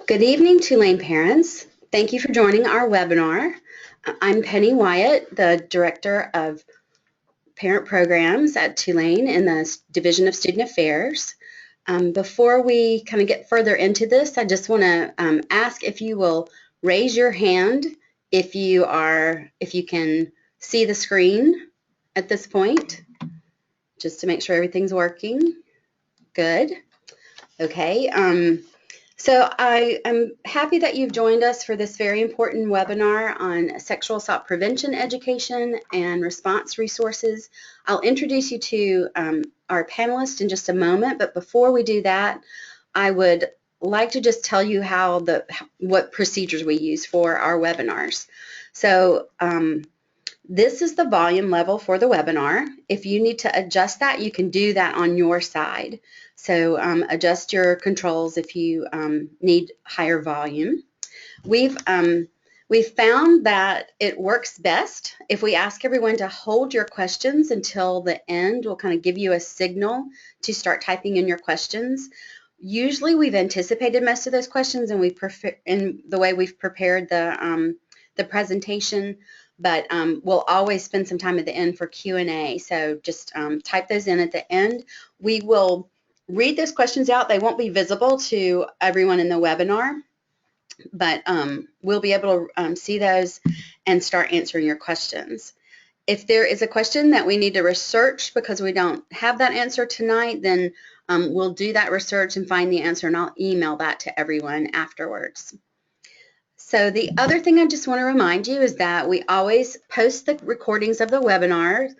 Good evening, Tulane parents. Thank you for joining our webinar. I'm Penny Wyatt, the Director of Parent Programs at Tulane in the Division of Student Affairs. Before we kind of get further into this, I just want to ask if you will raise your hand if you can see the screen at this point, just to make sure everything's working. Good. Okay. So I am happy that you've joined us for this very important webinar on sexual assault prevention education and response resources. I'll introduce you to our panelists in just a moment, but before we do that, I would like to just tell you what procedures we use for our webinars. So this is the volume level for the webinar. If you need to adjust that, you can do that on your side. So adjust your controls if you need higher volume. We've found that it works best if we ask everyone to hold your questions until the end. We'll kind of give you a signal to start typing in your questions. Usually we've anticipated most of those questions and in the way we've prepared the presentation, but we'll always spend some time at the end for Q&A. So just type those in at the end. We will read those questions out. They won't be visible to everyone in the webinar, but we'll be able to see those and start answering your questions. If there is a question that we need to research because we don't have that answer tonight, then we'll do that research and find the answer, and I'll email that to everyone afterwards. So the other thing I just want to remind you is that we always post the recordings of the webinar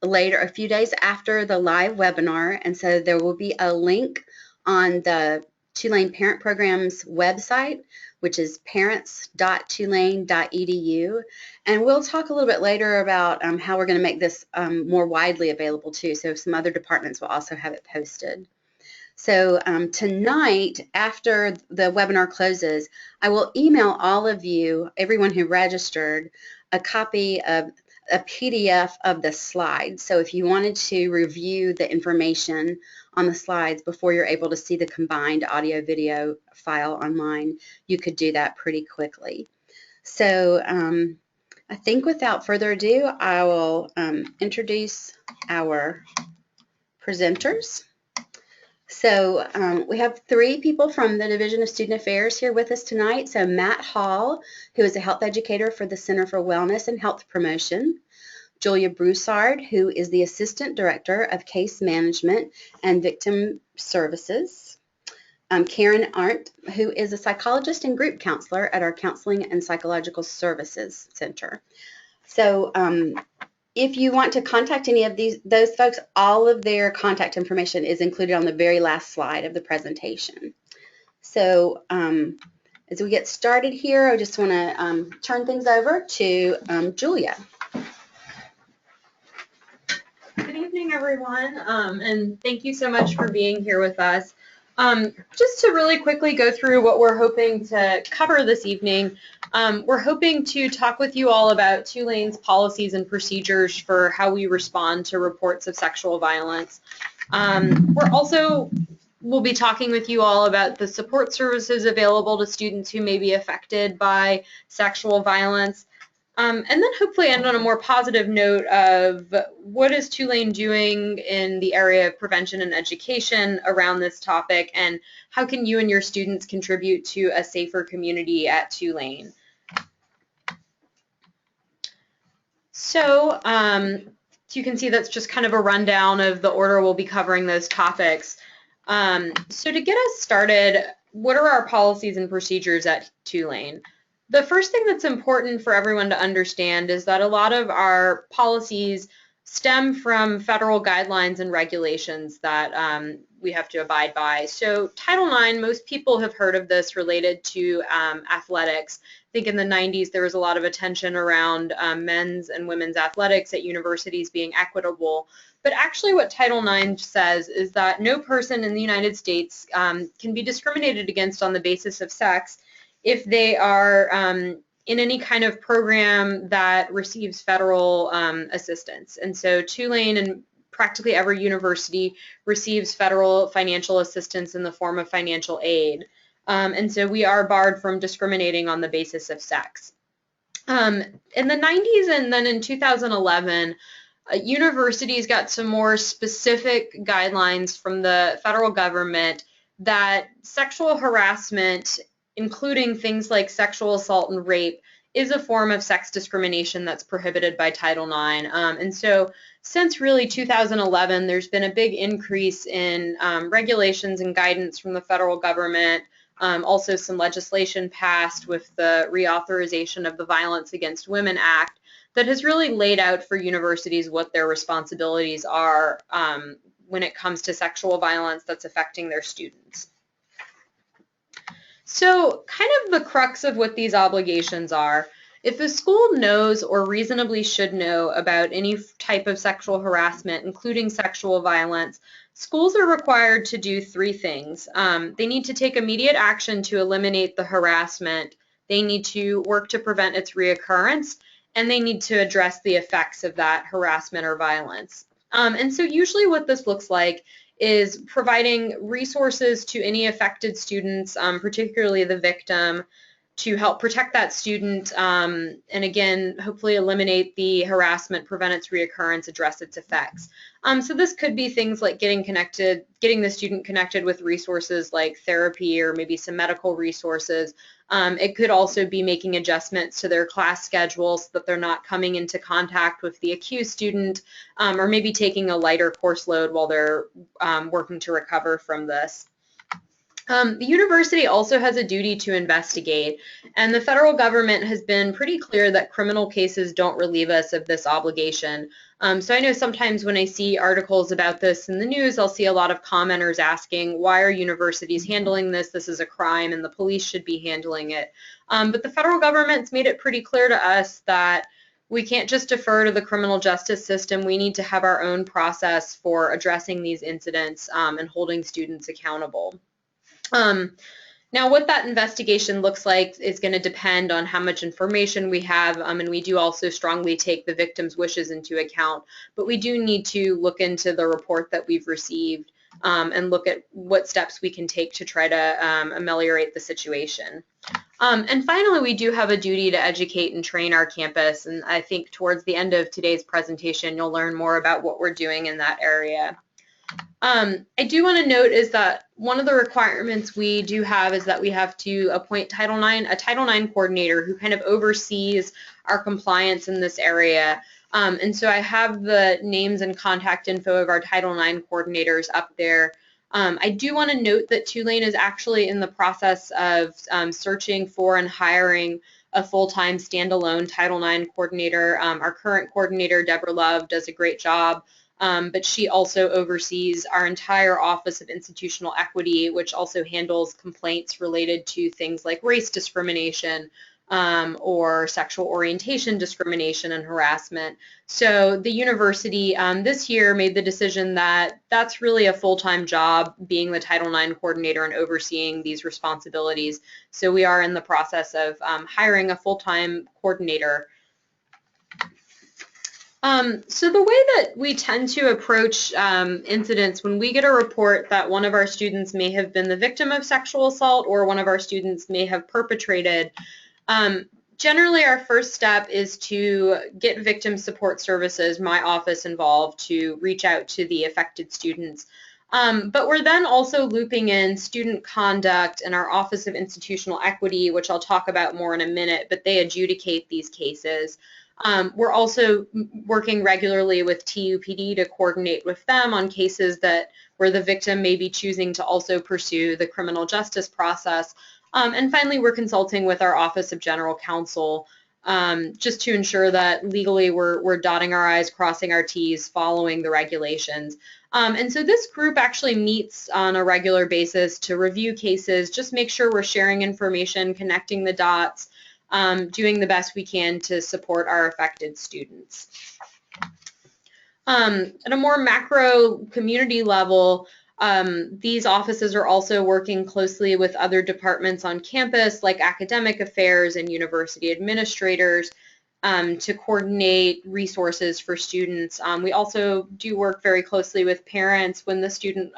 later, a few days after the live webinar, and so there will be a link on the Tulane Parent Program's website, which is parents.tulane.edu, and we'll talk a little bit later about how we're going to make this more widely available too, so some other departments will also have it posted. So tonight, after the webinar closes, I will email all of you, everyone who registered, a copy of a PDF of the slides. So if you wanted to review the information on the slides before you're able to see the combined audio-video file online, you could do that pretty quickly. So I think without further ado, I will introduce our presenters. So we have three people from the Division of Student Affairs here with us tonight. So Matt Hall, who is a health educator for the Center for Wellness and Health Promotion. Julia Broussard, who is the Assistant Director of Case Management and Victim Services. Karin Arndt, who is a psychologist and group counselor at our Counseling and Psychological Services Center. So if you want to contact any of those folks, all of their contact information is included on the very last slide of the presentation. So as we get started here, I just want to turn things over to Julia. Good evening, everyone, and thank you so much for being here with us. Just to really quickly go through what we're hoping to cover this evening, we're hoping to talk with you all about Tulane's policies and procedures for how we respond to reports of sexual violence. We'll be talking with you all about the support services available to students who may be affected by sexual violence. And then hopefully end on a more positive note of what is Tulane doing in the area of prevention and education around this topic, and how can you and your students contribute to a safer community at Tulane. So you can see that's just kind of a rundown of the order we'll be covering those topics. So to get us started, what are our policies and procedures at Tulane? The first thing that's important for everyone to understand is that a lot of our policies stem from federal guidelines and regulations that we have to abide by. So Title IX, most people have heard of this related to athletics. I think in the 90s there was a lot of attention around men's and women's athletics at universities being equitable. But actually what Title IX says is that no person in the United States can be discriminated against on the basis of sex if they are in any kind of program that receives federal assistance. And so Tulane and practically every university receives federal financial assistance in the form of financial aid. and so we are barred from discriminating on the basis of sex. In the 90s and then in 2011, universities got some more specific guidelines from the federal government that sexual harassment, including things like sexual assault and rape, is a form of sex discrimination that's prohibited by Title IX. And so since really 2011, there's been a big increase in regulations and guidance from the federal government. Also some legislation passed with the reauthorization of the Violence Against Women Act that has really laid out for universities what their responsibilities are when it comes to sexual violence that's affecting their students. So kind of the crux of what these obligations are, if a school knows or reasonably should know about any type of sexual harassment, including sexual violence, schools are required to do three things. They need to take immediate action to eliminate the harassment, they need to work to prevent its reoccurrence, and they need to address the effects of that harassment or violence. And so usually what this looks like is providing resources to any affected students, particularly the victim, to help protect that student and again, hopefully eliminate the harassment, prevent its reoccurrence, address its effects. So this could be things like getting the student connected with resources like therapy or maybe some medical resources. It could also be making adjustments to their class schedule so that they're not coming into contact with the accused student, or maybe taking a lighter course load while they're working to recover from this. The university also has a duty to investigate, and the federal government has been pretty clear that criminal cases don't relieve us of this obligation. So I know sometimes when I see articles about this in the news, I'll see a lot of commenters asking, why are universities handling this? This is a crime and the police should be handling it. But the federal government's made it pretty clear to us that we can't just defer to the criminal justice system. We need to have our own process for addressing these incidents and holding students accountable. Now what that investigation looks like is going to depend on how much information we have, and we do also strongly take the victim's wishes into account, but we do need to look into the report that we've received and look at what steps we can take to try to ameliorate the situation. And finally, we do have a duty to educate and train our campus, and I think towards the end of today's presentation you'll learn more about what we're doing in that area. I do want to note is that one of the requirements we do have is that we have to appoint a Title IX coordinator who kind of oversees our compliance in this area. And so I have the names and contact info of our Title IX coordinators up there. I do want to note that Tulane is actually in the process of searching for and hiring a full-time standalone Title IX coordinator. Our current coordinator, Deborah Love, does a great job. But she also oversees our entire Office of Institutional Equity, which also handles complaints related to things like race discrimination or sexual orientation discrimination and harassment. So the university this year made the decision that that's really a full-time job, being the Title IX coordinator and overseeing these responsibilities. So we are in the process of hiring a full-time coordinator. So the way that we tend to approach incidents when we get a report that one of our students may have been the victim of sexual assault or one of our students may have perpetrated, generally our first step is to get victim support services, my office, involved to reach out to the affected students. But we're then also looping in student conduct and our Office of Institutional Equity, which I'll talk about more in a minute, but they adjudicate these cases. We're also working regularly with TUPD to coordinate with them on cases where the victim may be choosing to also pursue the criminal justice process. And finally, we're consulting with our Office of General Counsel just to ensure that legally we're dotting our I's, crossing our T's, following the regulations. And so this group actually meets on a regular basis to review cases, just make sure we're sharing information, connecting the dots, doing the best we can to support our affected students. At a more macro community level, these offices are also working closely with other departments on campus, like academic affairs and university administrators, to coordinate resources for students. We also do work very closely with parents when the student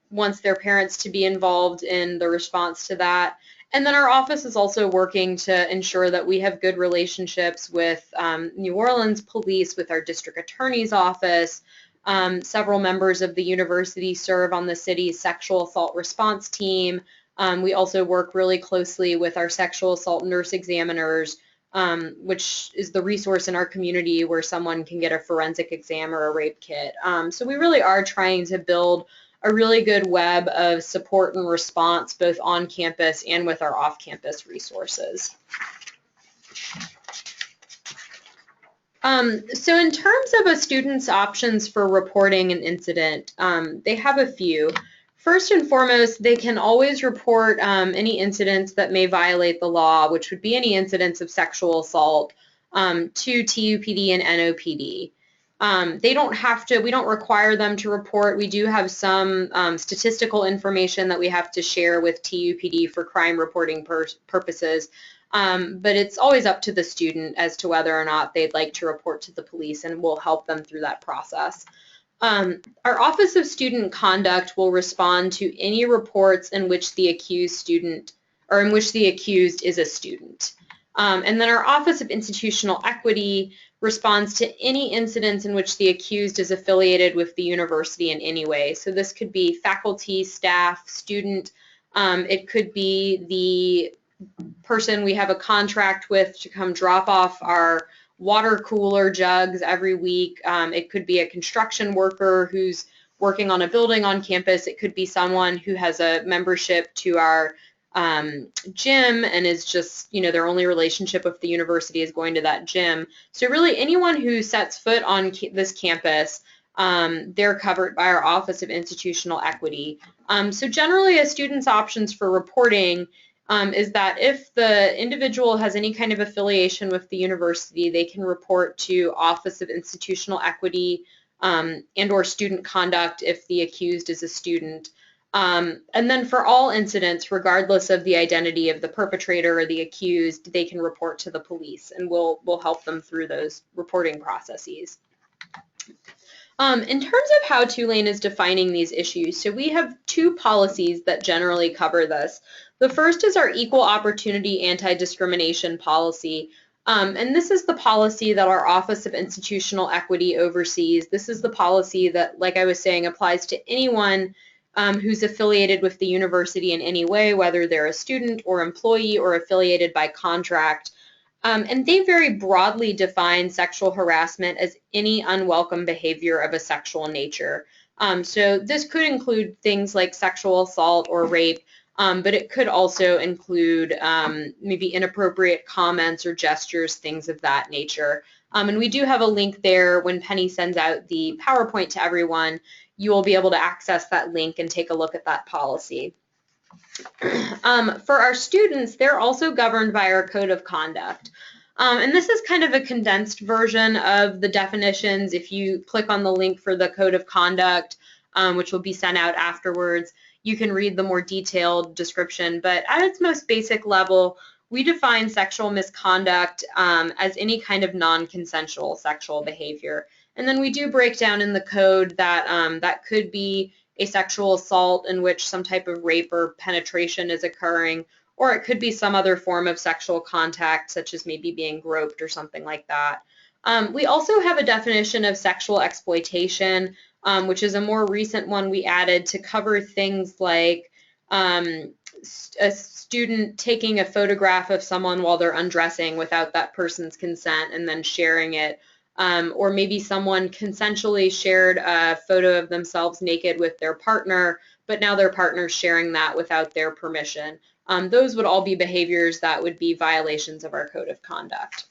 wants their parents to be involved in the response to that. And then our office is also working to ensure that we have good relationships with New Orleans police, with our district attorney's office. Several members of the university serve on the city's sexual assault response team. We also work really closely with our sexual assault nurse examiners, which is the resource in our community where someone can get a forensic exam or a rape kit. So we really are trying to build a really good web of support and response both on campus and with our off-campus resources. So in terms of a student's options for reporting an incident, they have a few. First and foremost, they can always report any incidents that may violate the law, which would be any incidents of sexual assault, to TUPD and NOPD. They don't have to, we don't require them to report. We do have some statistical information that we have to share with TUPD for crime reporting purposes, but it's always up to the student as to whether or not they'd like to report to the police, and we'll help them through that process. Our Office of Student Conduct will respond to any reports in which the accused student, or in which the accused is a student. And then our Office of Institutional Equity responds to any incidents in which the accused is affiliated with the university in any way. So this could be faculty, staff, student. It could be the person we have a contract with to come drop off our water cooler jugs every week. It could be a construction worker who's working on a building on campus. It could be someone who has a membership to our gym and is just, you know, their only relationship with the university is going to that gym. So really anyone who sets foot on this campus, they're covered by our Office of Institutional Equity. So generally a student's options for reporting is that if the individual has any kind of affiliation with the university, they can report to Office of Institutional Equity and or Student Conduct if the accused is a student. And then for all incidents, regardless of the identity of the perpetrator or the accused, they can report to the police, and we'll help them through those reporting processes. In terms of how Tulane is defining these issues, so we have two policies that generally cover this. The first is our Equal Opportunity Anti-Discrimination Policy, and this is the policy that our Office of Institutional Equity oversees. This is the policy that, like I was saying, applies to anyone who's affiliated with the university in any way, whether they're a student or employee or affiliated by contract. And they very broadly define sexual harassment as any unwelcome behavior of a sexual nature. So this could include things like sexual assault or rape, but it could also include maybe inappropriate comments or gestures, things of that nature. And we do have a link there. When Penny sends out the PowerPoint to everyone, you will be able to access that link and take a look at that policy. For our students, they're also governed by our Code of Conduct. And this is kind of a condensed version of the definitions. If you click on the link for the Code of Conduct, which will be sent out afterwards, you can read the more detailed description. But at its most basic level, we define sexual misconduct as any kind of non-consensual sexual behavior. And then we do break down in the code that that could be a sexual assault in which some type of rape or penetration is occurring, or it could be some other form of sexual contact, such as maybe being groped or something like that. We also have a definition of sexual exploitation, which is a more recent one we added to cover things like a student taking a photograph of someone while they're undressing without that person's consent and then sharing it. Or maybe someone consensually shared a photo of themselves naked with their partner, but now their partner's sharing that without their permission. Those would all be behaviors that would be violations of our Code of Conduct.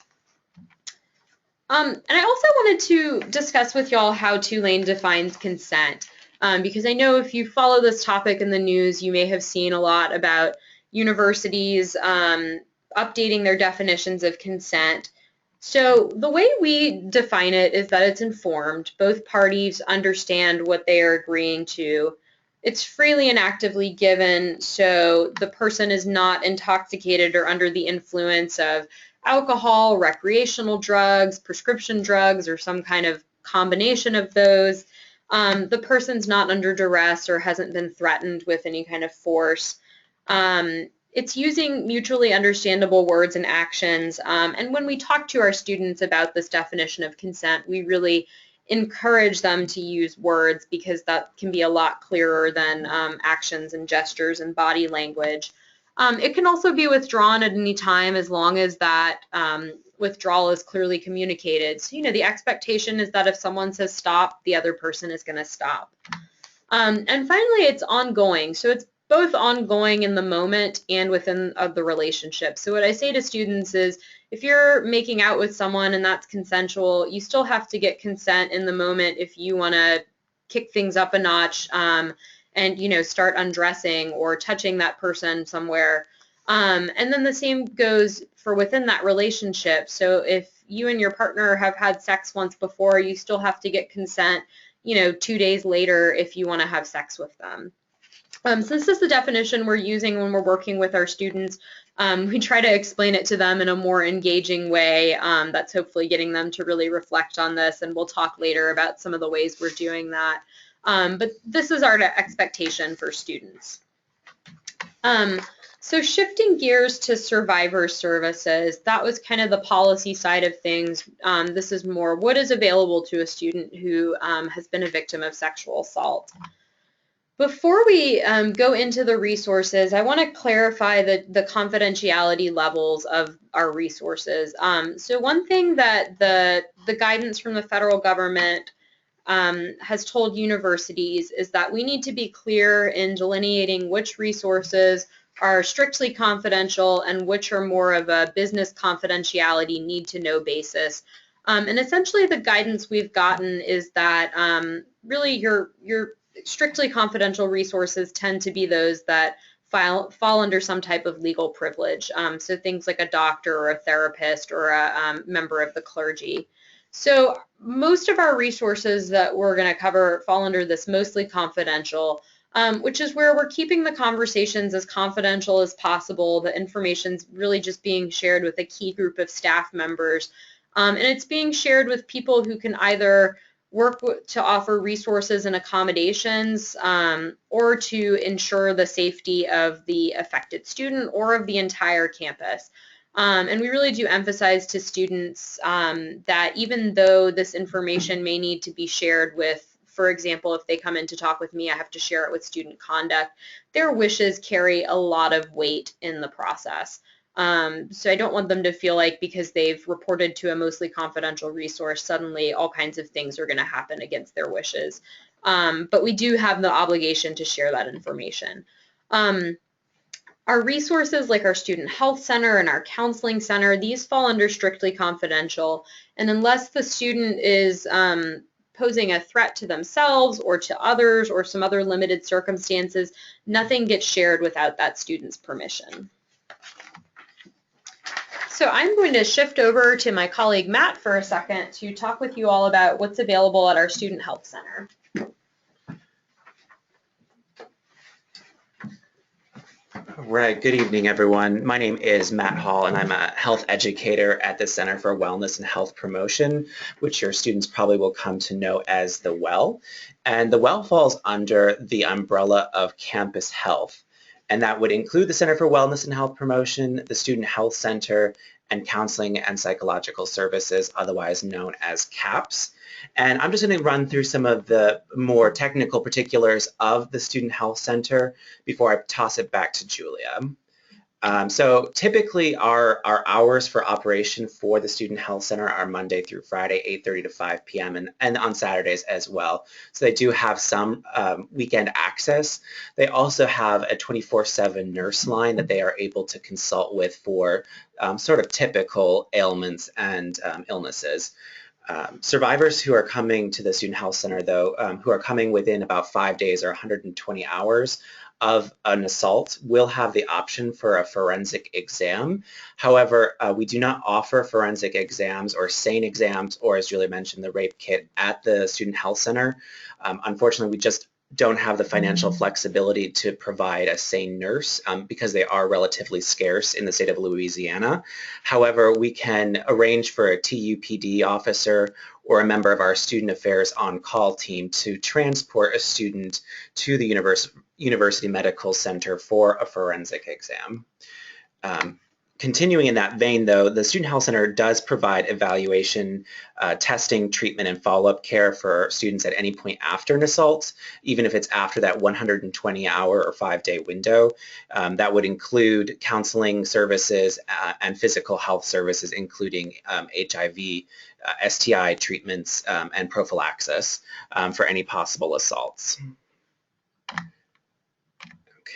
And I also wanted to discuss with y'all how Tulane defines consent, because I know if you follow this topic in the news, you may have seen a lot about universities updating their definitions of consent. So the way we define it is that it's informed. Both parties understand what they are agreeing to. It's freely and actively given, so the person is not intoxicated or under the influence of alcohol, recreational drugs, prescription drugs, or some kind of combination of those. the person's not under duress or hasn't been threatened with any kind of force. It's using mutually understandable words and actions. And when we talk to our students about this definition of consent, we really encourage them to use words because that can be a lot clearer than actions and gestures and body language. It can also be withdrawn at any time as long as that withdrawal is clearly communicated. So, the expectation is that if someone says stop, the other person is going to stop. And finally, it's ongoing. So it's both ongoing in the moment and within the relationship. So what I say to students is, if you're making out with someone and that's consensual, you still have to get consent in the moment if you want to kick things up a notch and, start undressing or touching that person somewhere. And then the same goes for within that relationship. So if you and your partner have had sex once before, you still have to get consent 2 days later if you want to have sex with them. So this is the definition we're using when we're working with our students. We try to explain it to them in a more engaging way that's hopefully getting them to really reflect on this, and we'll talk later about some of the ways we're doing that. But this is our expectation for students. So shifting gears to survivor services, that was kind of the policy side of things. This is more what is available to a student who has been a victim of sexual assault. Before we go into the resources, I want to clarify the confidentiality levels of our resources. So one thing that the guidance from the federal government has told universities is that we need to be clear in delineating which resources are strictly confidential and which are more of a business confidentiality need-to-know basis. And essentially the guidance we've gotten is that really your strictly confidential resources tend to be those that fall under some type of legal privilege. So things like a doctor or a therapist or a member of the clergy. So most of our resources that we're going to cover fall under this mostly confidential, which is where we're keeping the conversations as confidential as possible. The information's really just being shared with a key group of staff members. And it's being shared with people who can either work to offer resources and accommodations or to ensure the safety of the affected student or of the entire campus. And we really do emphasize to students that even though this information may need to be shared with, for example, if they come in to talk with me, I have to share it with student conduct, their wishes carry a lot of weight in the process. So I don't want them to feel like because they've reported to a mostly confidential resource, suddenly all kinds of things are going to happen against their wishes. But we do have the obligation to share that information. Our resources like our Student Health Center and our Counseling Center, these fall under strictly confidential. And unless the student is posing a threat to themselves or to others or some other limited circumstances, nothing gets shared without that student's permission. So I'm going to shift over to my colleague Matt for a second to talk with you all about what's available at our Student Health Center. Right. Good evening, everyone. My name is Matt Hall, and I'm a health educator at the Center for Wellness and Health Promotion, which your students probably will come to know as theWELL. And theWELL falls under the umbrella of campus health. And that would include the Center for Wellness and Health Promotion, the Student Health Center, and Counseling and Psychological Services, otherwise known as CAPS. And I'm just going to run through some of the more technical particulars of the Student Health Center before I toss it back to Julia. So typically our hours for operation for the Student Health Center are Monday through Friday, 8:30 to 5 p.m. and on Saturdays as well. So they do have some weekend access. They also have a 24/7 nurse line that they are able to consult with for sort of typical ailments and illnesses. Survivors who are coming to the Student Health Center, though, who are coming within about 5 days or 120 hours of an assault will have the option for a forensic exam. However, we do not offer forensic exams or SANE exams, or as Julia mentioned, the rape kit at the Student Health Center. Unfortunately, we just don't have the financial flexibility to provide a SANE nurse because they are relatively scarce in the state of Louisiana. However, we can arrange for a TUPD officer or a member of our student affairs on-call team to transport a student to the University Medical Center for a forensic exam. Continuing in that vein, though, the Student Health Center does provide evaluation, testing, treatment, and follow-up care for students at any point after an assault, even if it's after that 120-hour or 5-day window. That would include counseling services and physical health services, including HIV, STI treatments, and prophylaxis for any possible assaults.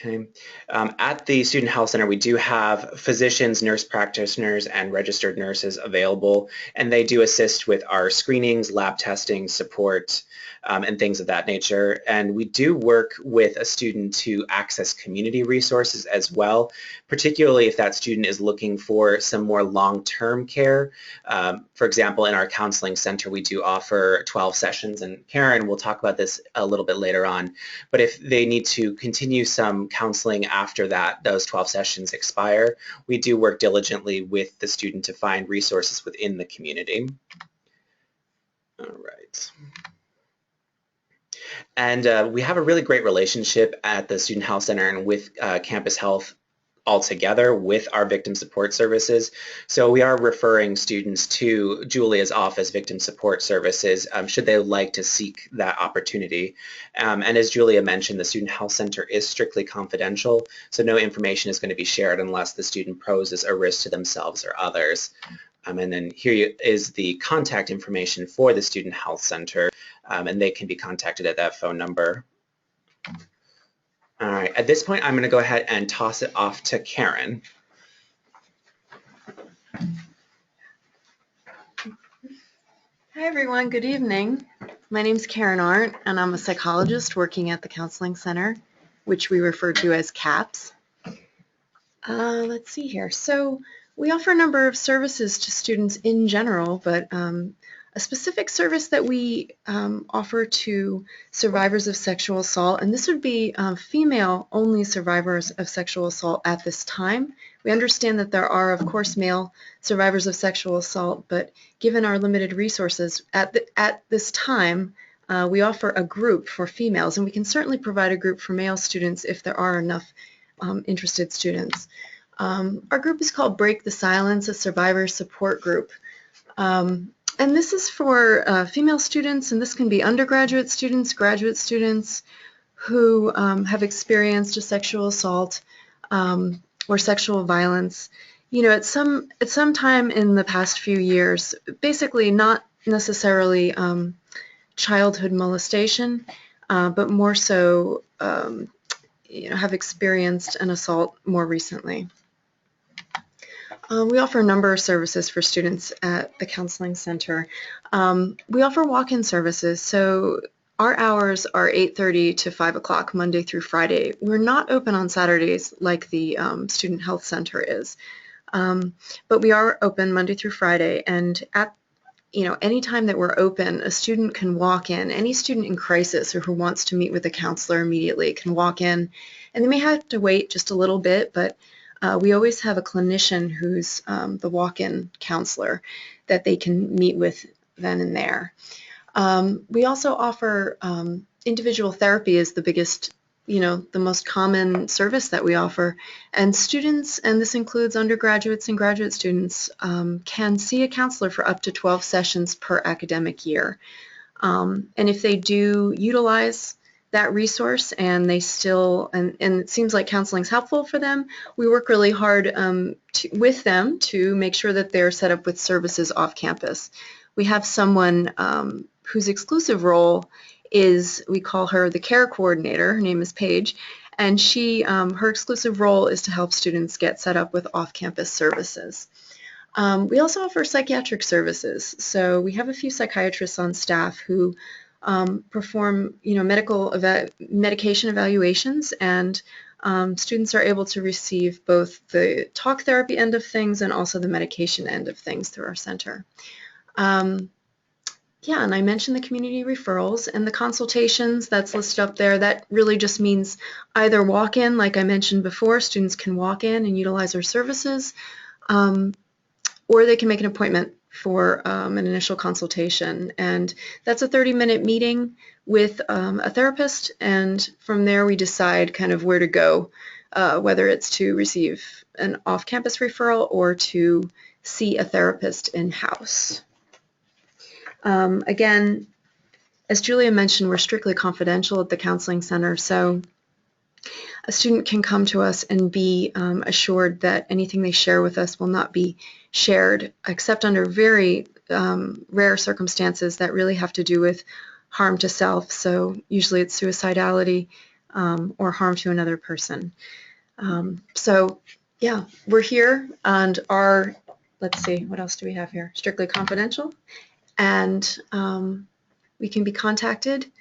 Okay. At the Student Health Center, we do have physicians, nurse practitioners, and registered nurses available, and they do assist with our screenings, lab testing, support, and things of that nature. And we do work with a student to access community resources as well, particularly if that student is looking for some more long-term care. For example, in our counseling center, we do offer 12 sessions, and Karin will talk about this a little bit later on. But if they need to continue some counseling after those 12 sessions expire, we do work diligently with the student to find resources within the community. All right. And we have a really great relationship at the Student Health Center and with Campus Health altogether with our victim support services. So we are referring students to Julia's office victim support services should they like to seek that opportunity. And as Julia mentioned, the Student Health Center is strictly confidential, so no information is going to be shared unless the student poses a risk to themselves or others. And then here is the contact information for the Student Health Center, and they can be contacted at that phone number. All right, at this point, I'm going to go ahead and toss it off to Karin. Hi everyone, good evening. My name is Karin Arndt, and I'm a psychologist working at the Counseling Center, which we refer to as CAPS. Let's see here. So we offer a number of services to students in general, but a specific service that we offer to survivors of sexual assault, and this would be female-only survivors of sexual assault at this time. We understand that there are, of course, male survivors of sexual assault, but given our limited resources at this time, we offer a group for females, and we can certainly provide a group for male students if there are enough interested students. Our group is called Break the Silence, a survivor support group. And this is for female students, and this can be undergraduate students, graduate students who have experienced a sexual assault or sexual violence, you know, at some time in the past few years, basically not necessarily childhood molestation, but more so, you know, have experienced an assault more recently. We offer a number of services for students at the Counseling Center. We offer walk-in services, so our hours are 8:30 to 5 o'clock Monday through Friday. We're not open on Saturdays like the Student Health Center is, but we are open Monday through Friday, and at any time that we're open, a student can walk in. Any student in crisis or who wants to meet with a counselor immediately can walk in, and they may have to wait just a little bit, but we always have a clinician who's the walk-in counselor that they can meet with then and there. We also offer individual therapy is the biggest, the most common service that we offer. And students, and this includes undergraduates and graduate students, can see a counselor for up to 12 sessions per academic year. And if they do utilize that resource and they still, and it seems like counseling is helpful for them, we work really hard with them to make sure that they're set up with services off campus. We have someone whose exclusive role is, we call her the care coordinator. Her name is Paige, and her exclusive role is to help students get set up with off-campus services. We also offer psychiatric services. So we have a few psychiatrists on staff who perform, medication evaluations, and students are able to receive both the talk therapy end of things and also the medication end of things through our center. And I mentioned the community referrals and the consultations that's listed up there. That really just means either walk-in, like I mentioned before, students can walk in and utilize our services, or they can make an appointment for an initial consultation. And that's a 30-minute meeting with a therapist, and from there we decide kind of where to go, whether it's to receive an off-campus referral or to see a therapist in-house. Again, as Julia mentioned, we're strictly confidential at the counseling center, so a student can come to us and be assured that anything they share with us will not be shared, except under very rare circumstances that really have to do with harm to self. So usually it's suicidality or harm to another person. So yeah, we're here, and our, let's see, what else do we have here? Strictly confidential, and we can be contacted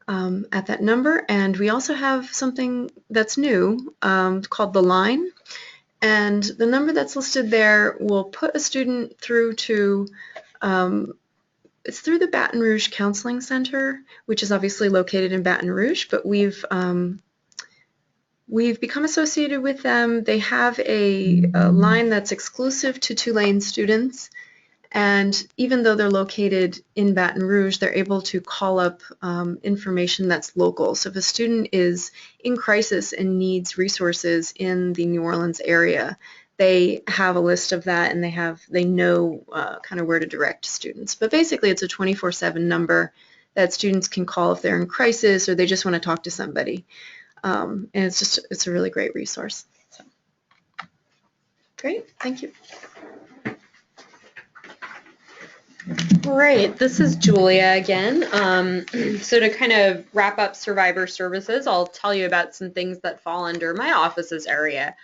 at that number. And we also have something that's new called the line, and the number that's listed there will put a student through to it's through the Baton Rouge Counseling Center, which is obviously located in Baton Rouge, but we've become associated with them. They have a line that's exclusive to Tulane students, and even though they're located in Baton Rouge, they're able to call up information that's local. So if a student is in crisis and needs resources in the New Orleans area, they have a list of that, and they know kind of where to direct students. But basically it's a 24/7 number that students can call if they're in crisis or they just want to talk to somebody. And it's a really great resource. So, great, thank you. Great, this is Julia again. So to kind of wrap up survivor services, I'll tell you about some things that fall under my office's area.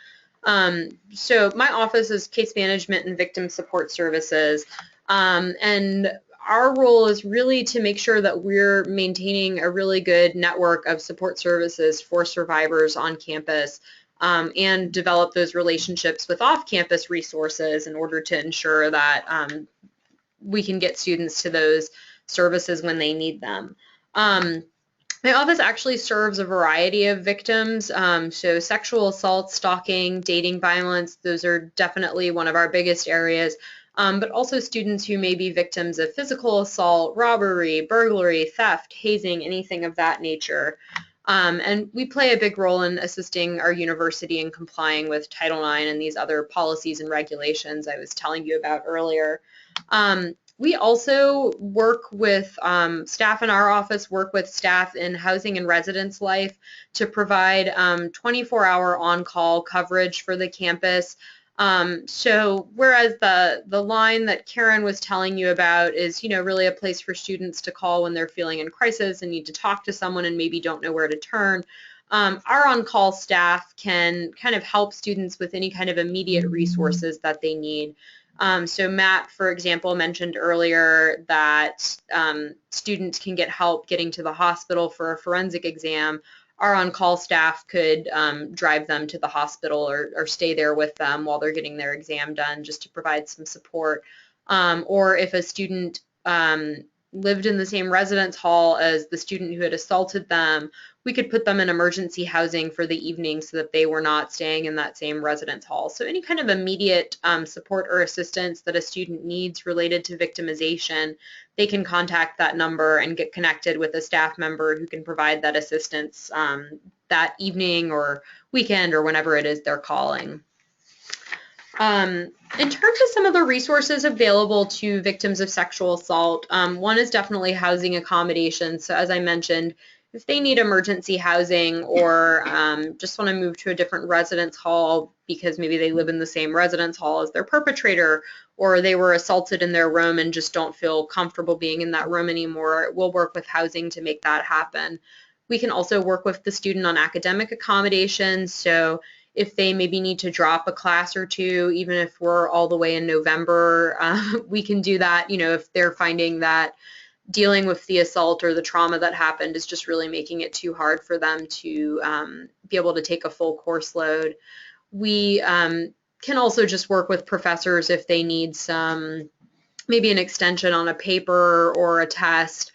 So my office is case management and victim support services, and our role is really to make sure that we're maintaining a really good network of support services for survivors on campus, and develop those relationships with off-campus resources in order to ensure that we can get students to those services when they need them. My office actually serves a variety of victims, so sexual assault, stalking, dating violence, those are definitely one of our biggest areas, but also students who may be victims of physical assault, robbery, burglary, theft, hazing, anything of that nature. And we play a big role in assisting our university in complying with Title IX and these other policies and regulations I was telling you about earlier. We also work with staff in our office, work with staff in housing and residence life to provide 24-hour on-call coverage for the campus. So whereas the line that Karin was telling you about is, really a place for students to call when they're feeling in crisis and need to talk to someone and maybe don't know where to turn, our on-call staff can kind of help students with any kind of immediate resources that they need. So Matt, for example, mentioned earlier that students can get help getting to the hospital for a forensic exam. Our on-call staff could drive them to the hospital or stay there with them while they're getting their exam done, just to provide some support. Or if a student lived in the same residence hall as the student who had assaulted them, we could put them in emergency housing for the evening so that they were not staying in that same residence hall. So any kind of immediate support or assistance that a student needs related to victimization, they can contact that number and get connected with a staff member who can provide that assistance that evening or weekend or whenever it is they're calling. In terms of some of the resources available to victims of sexual assault, one is definitely housing accommodations. So as I mentioned, if they need emergency housing or just want to move to a different residence hall because maybe they live in the same residence hall as their perpetrator, or they were assaulted in their room and just don't feel comfortable being in that room anymore, we'll work with housing to make that happen. We can also work with the student on academic accommodations. So if they maybe need to drop a class or two, even if we're all the way in November, we can do that, if they're finding that dealing with the assault or the trauma that happened is just really making it too hard for them to be able to take a full course load. We can also just work with professors if they need maybe an extension on a paper or a test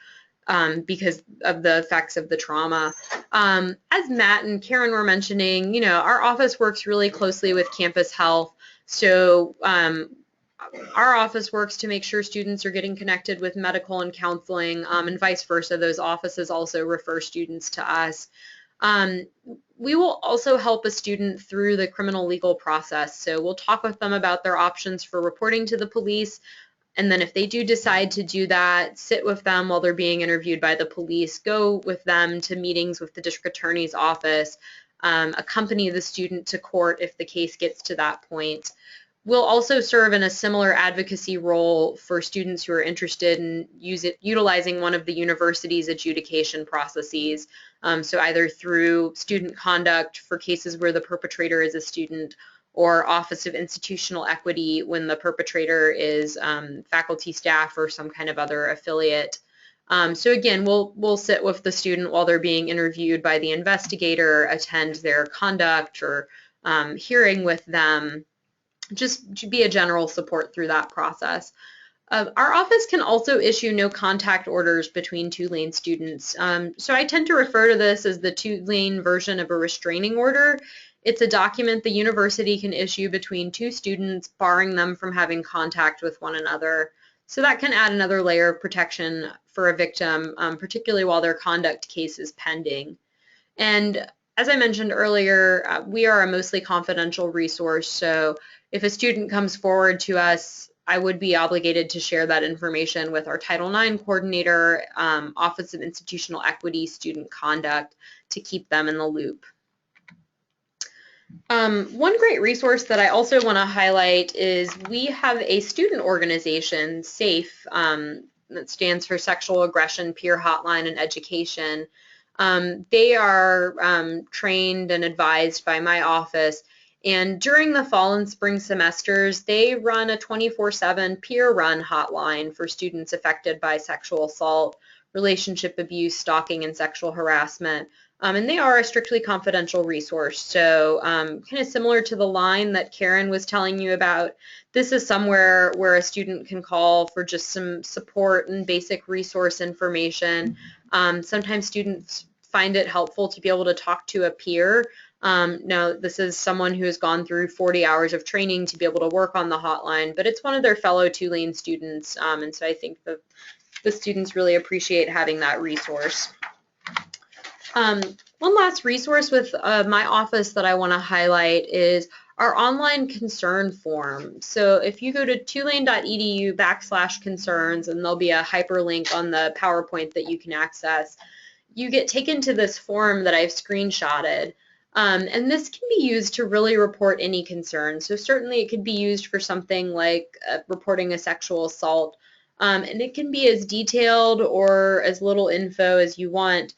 because of the effects of the trauma. As Matt and Karin were mentioning, our office works really closely with campus health. So our office works to make sure students are getting connected with medical and counseling, and vice versa. Those offices also refer students to us. We will also help a student through the criminal legal process. So we'll talk with them about their options for reporting to the police. And then if they do decide to do that, sit with them while they're being interviewed by the police, go with them to meetings with the district attorney's office, accompany the student to court if the case gets to that point. We'll also serve in a similar advocacy role for students who are interested in utilizing one of the university's adjudication processes. So either through student conduct for cases where the perpetrator is a student, or Office of Institutional Equity when the perpetrator is faculty, staff, or some kind of other affiliate. So again, we'll sit with the student while they're being interviewed by the investigator, attend their conduct or hearing with them, just to be a general support through that process. Our office can also issue no contact orders between Tulane students. So I tend to refer to this as the Tulane version of a restraining order. It's a document the university can issue between two students, barring them from having contact with one another. So that can add another layer of protection for a victim, particularly while their conduct case is pending. And as I mentioned earlier, we are a mostly confidential resource. So if a student comes forward to us, I would be obligated to share that information with our Title IX coordinator, Office of Institutional Equity, Student Conduct, to keep them in the loop. One great resource that I also want to highlight is we have a student organization, SAFE, that stands for Sexual Aggression Peer Hotline and Education. They are trained and advised by my office, and during the fall and spring semesters, they run a 24/7 peer-run hotline for students affected by sexual assault, relationship abuse, stalking, and sexual harassment. And they are a strictly confidential resource. So kind of similar to the line that Karin was telling you about, this is somewhere where a student can call for just some support and basic resource information. Sometimes students find it helpful to be able to talk to a peer. Now, this is someone who has gone through 40 hours of training to be able to work on the hotline, but it's one of their fellow Tulane students. And so I think that the students really appreciate having that resource. One last resource with my office that I want to highlight is our online concern form. So if you go to tulane.edu/concerns, and there'll be a hyperlink on the PowerPoint that you can access, you get taken to this form that I've screenshotted. And this can be used to really report any concerns. So certainly it could be used for something like reporting a sexual assault. And it can be as detailed or as little info as you want.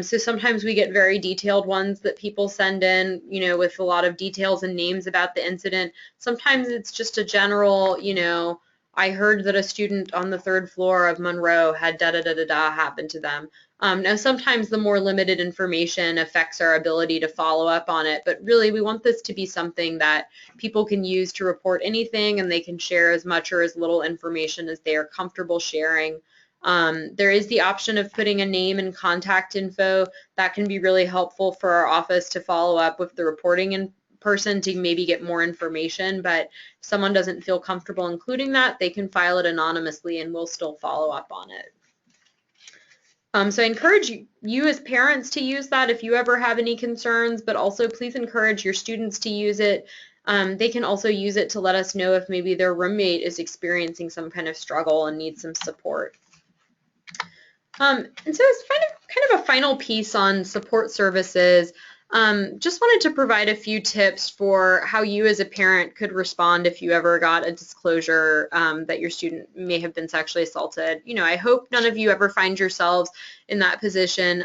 So sometimes we get very detailed ones that people send in, you know, with a lot of details and names about the incident. Sometimes it's just a general, you know, I heard that a student on the 3rd floor of Monroe had da-da-da-da-da happen to them. Now sometimes the more limited information affects our ability to follow up on it, but really we want this to be something that people can use to report anything, and they can share as much or as little information as they are comfortable sharing. There is the option of putting a name and contact info. That can be really helpful for our office to follow up with the reporting in person to maybe get more information, but if someone doesn't feel comfortable including that, they can file it anonymously and we'll still follow up on it. So I encourage you as parents to use that if you ever have any concerns, but also please encourage your students to use it. They can also use it to let us know if maybe their roommate is experiencing some kind of struggle and needs some support. And so it's kind of a final piece on support services. Just wanted to provide a few tips for how you as a parent could respond if you ever got a disclosure that your student may have been sexually assaulted. You know, I hope none of you ever find yourselves in that position,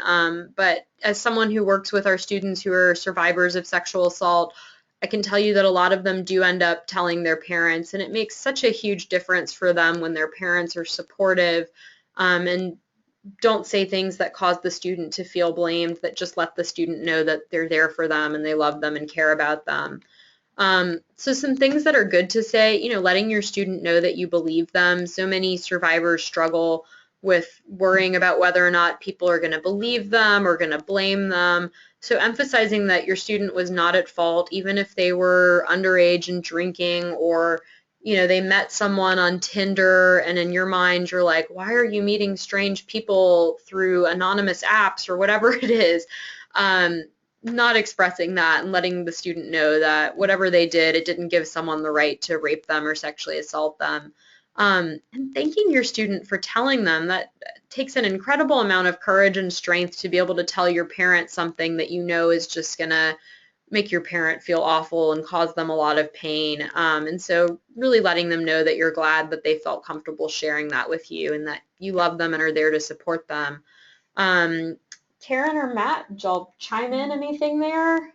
but as someone who works with our students who are survivors of sexual assault, I can tell you that a lot of them do end up telling their parents, and it makes such a huge difference for them when their parents are supportive and don't say things that cause the student to feel blamed, that just let the student know that they're there for them and they love them and care about them. So some things that are good to say, you know, letting your student know that you believe them. So many survivors struggle with worrying about whether or not people are going to believe them or going to blame them. So emphasizing that your student was not at fault, even if they were underage and drinking, or they met someone on Tinder, and in your mind you're like, why are you meeting strange people through anonymous apps or whatever it is? Not expressing that and letting the student know that whatever they did, it didn't give someone the right to rape them or sexually assault them. And thanking your student for telling them. That takes an incredible amount of courage and strength to be able to tell your parent something that is just going to make your parent feel awful and cause them a lot of pain. And so really letting them know that you're glad that they felt comfortable sharing that with you and that you love them and are there to support them. Karin or Matt, did y'all chime in anything there? I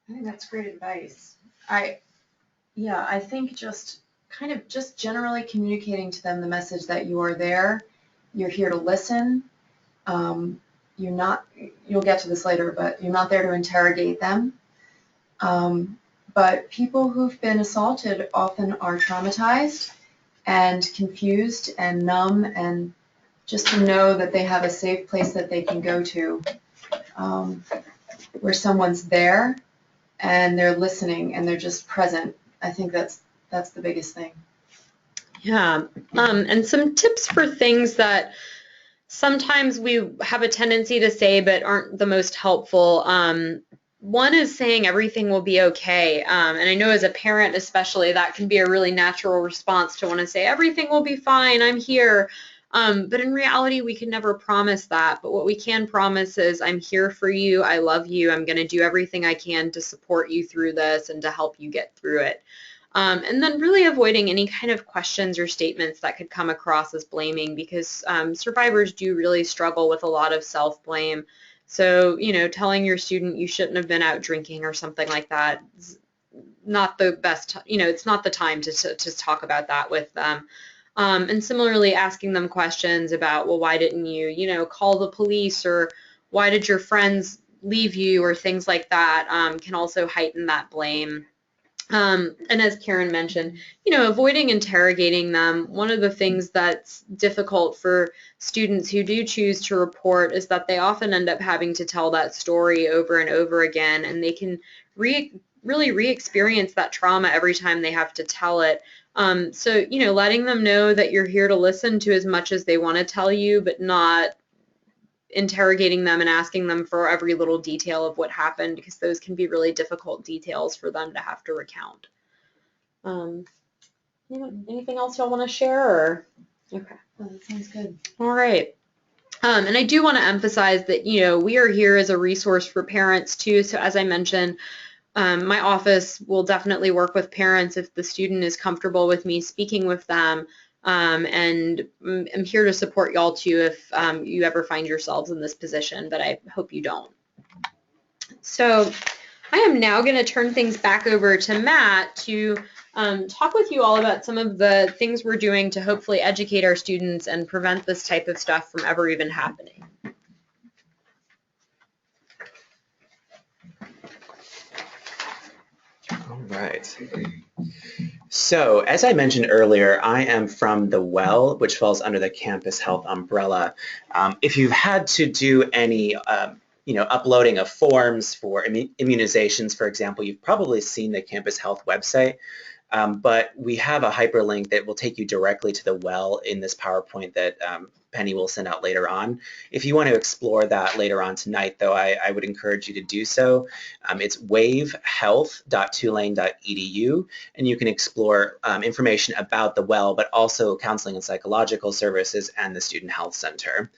think that's great advice. I think just generally communicating to them the message that you are there, you're here to listen. You'll get to this later, but you're not there to interrogate them. But people who've been assaulted often are traumatized and confused and numb, and just to know that they have a safe place that they can go to where someone's there and they're listening and they're just present. I think that's the biggest thing. Yeah, and some tips for things that sometimes we have a tendency to say but aren't the most helpful. One is saying everything will be okay. And I know as a parent especially, that can be a really natural response to want to say everything will be fine, I'm here. But in reality, we can never promise that. But what we can promise is I'm here for you, I love you, I'm going to do everything I can to support you through this and to help you get through it. And then really avoiding any kind of questions or statements that could come across as blaming, because survivors do really struggle with a lot of self-blame. So, telling your student you shouldn't have been out drinking or something like that is not the best, it's not the time to talk about that with them. And similarly, asking them questions about, well, why didn't you, call the police, or why did your friends leave you, or things like that can also heighten that blame. And as Karin mentioned, avoiding interrogating them. One of the things that's difficult for students who do choose to report is that they often end up having to tell that story over and over again, and they can really re-experience that trauma every time they have to tell it. So, letting them know that you're here to listen to as much as they want to tell you, but not interrogating them and asking them for every little detail of what happened, because those can be really difficult details for them to have to recount. Anything else y'all want to share? Or? Okay. Oh, that sounds good. All right. And I do want to emphasize that, we are here as a resource for parents too. So as I mentioned, my office will definitely work with parents if the student is comfortable with me speaking with them. And I'm here to support y'all too if you ever find yourselves in this position, but I hope you don't. So I am now going to turn things back over to Matt to talk with you all about some of the things we're doing to hopefully educate our students and prevent this type of stuff from ever even happening. All right. So, as I mentioned earlier, I am from theWELL, which falls under the campus health umbrella. If you've had to do any, uploading of forms for immunizations, for example, you've probably seen the campus health website. But we have a hyperlink that will take you directly to theWELL in this PowerPoint that Penny will send out later on. If you want to explore that later on tonight, though, I would encourage you to do so. It's wavehealth.tulane.edu, and you can explore information about theWELL, but also counseling and psychological services and the Student Health Center.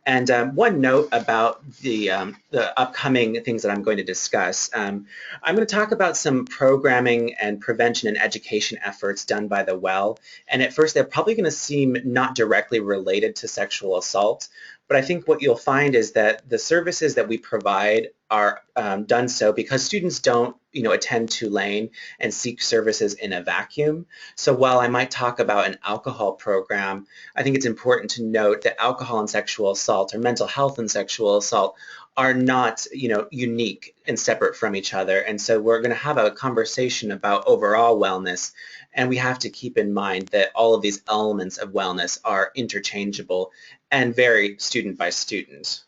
And one note about the upcoming things that I'm going to discuss. I'm going to talk about some programming and prevention and education efforts done by theWELL. And at first, they're probably going to seem not directly related to sexual assault. But I think what you'll find is that the services that we provide are done so because students don't, attend Tulane and seek services in a vacuum. So while I might talk about an alcohol program, I think it's important to note that alcohol and sexual assault, or mental health and sexual assault, are not, unique and separate from each other. And so we're going to have a conversation about overall wellness, and we have to keep in mind that all of these elements of wellness are interchangeable and vary student by student.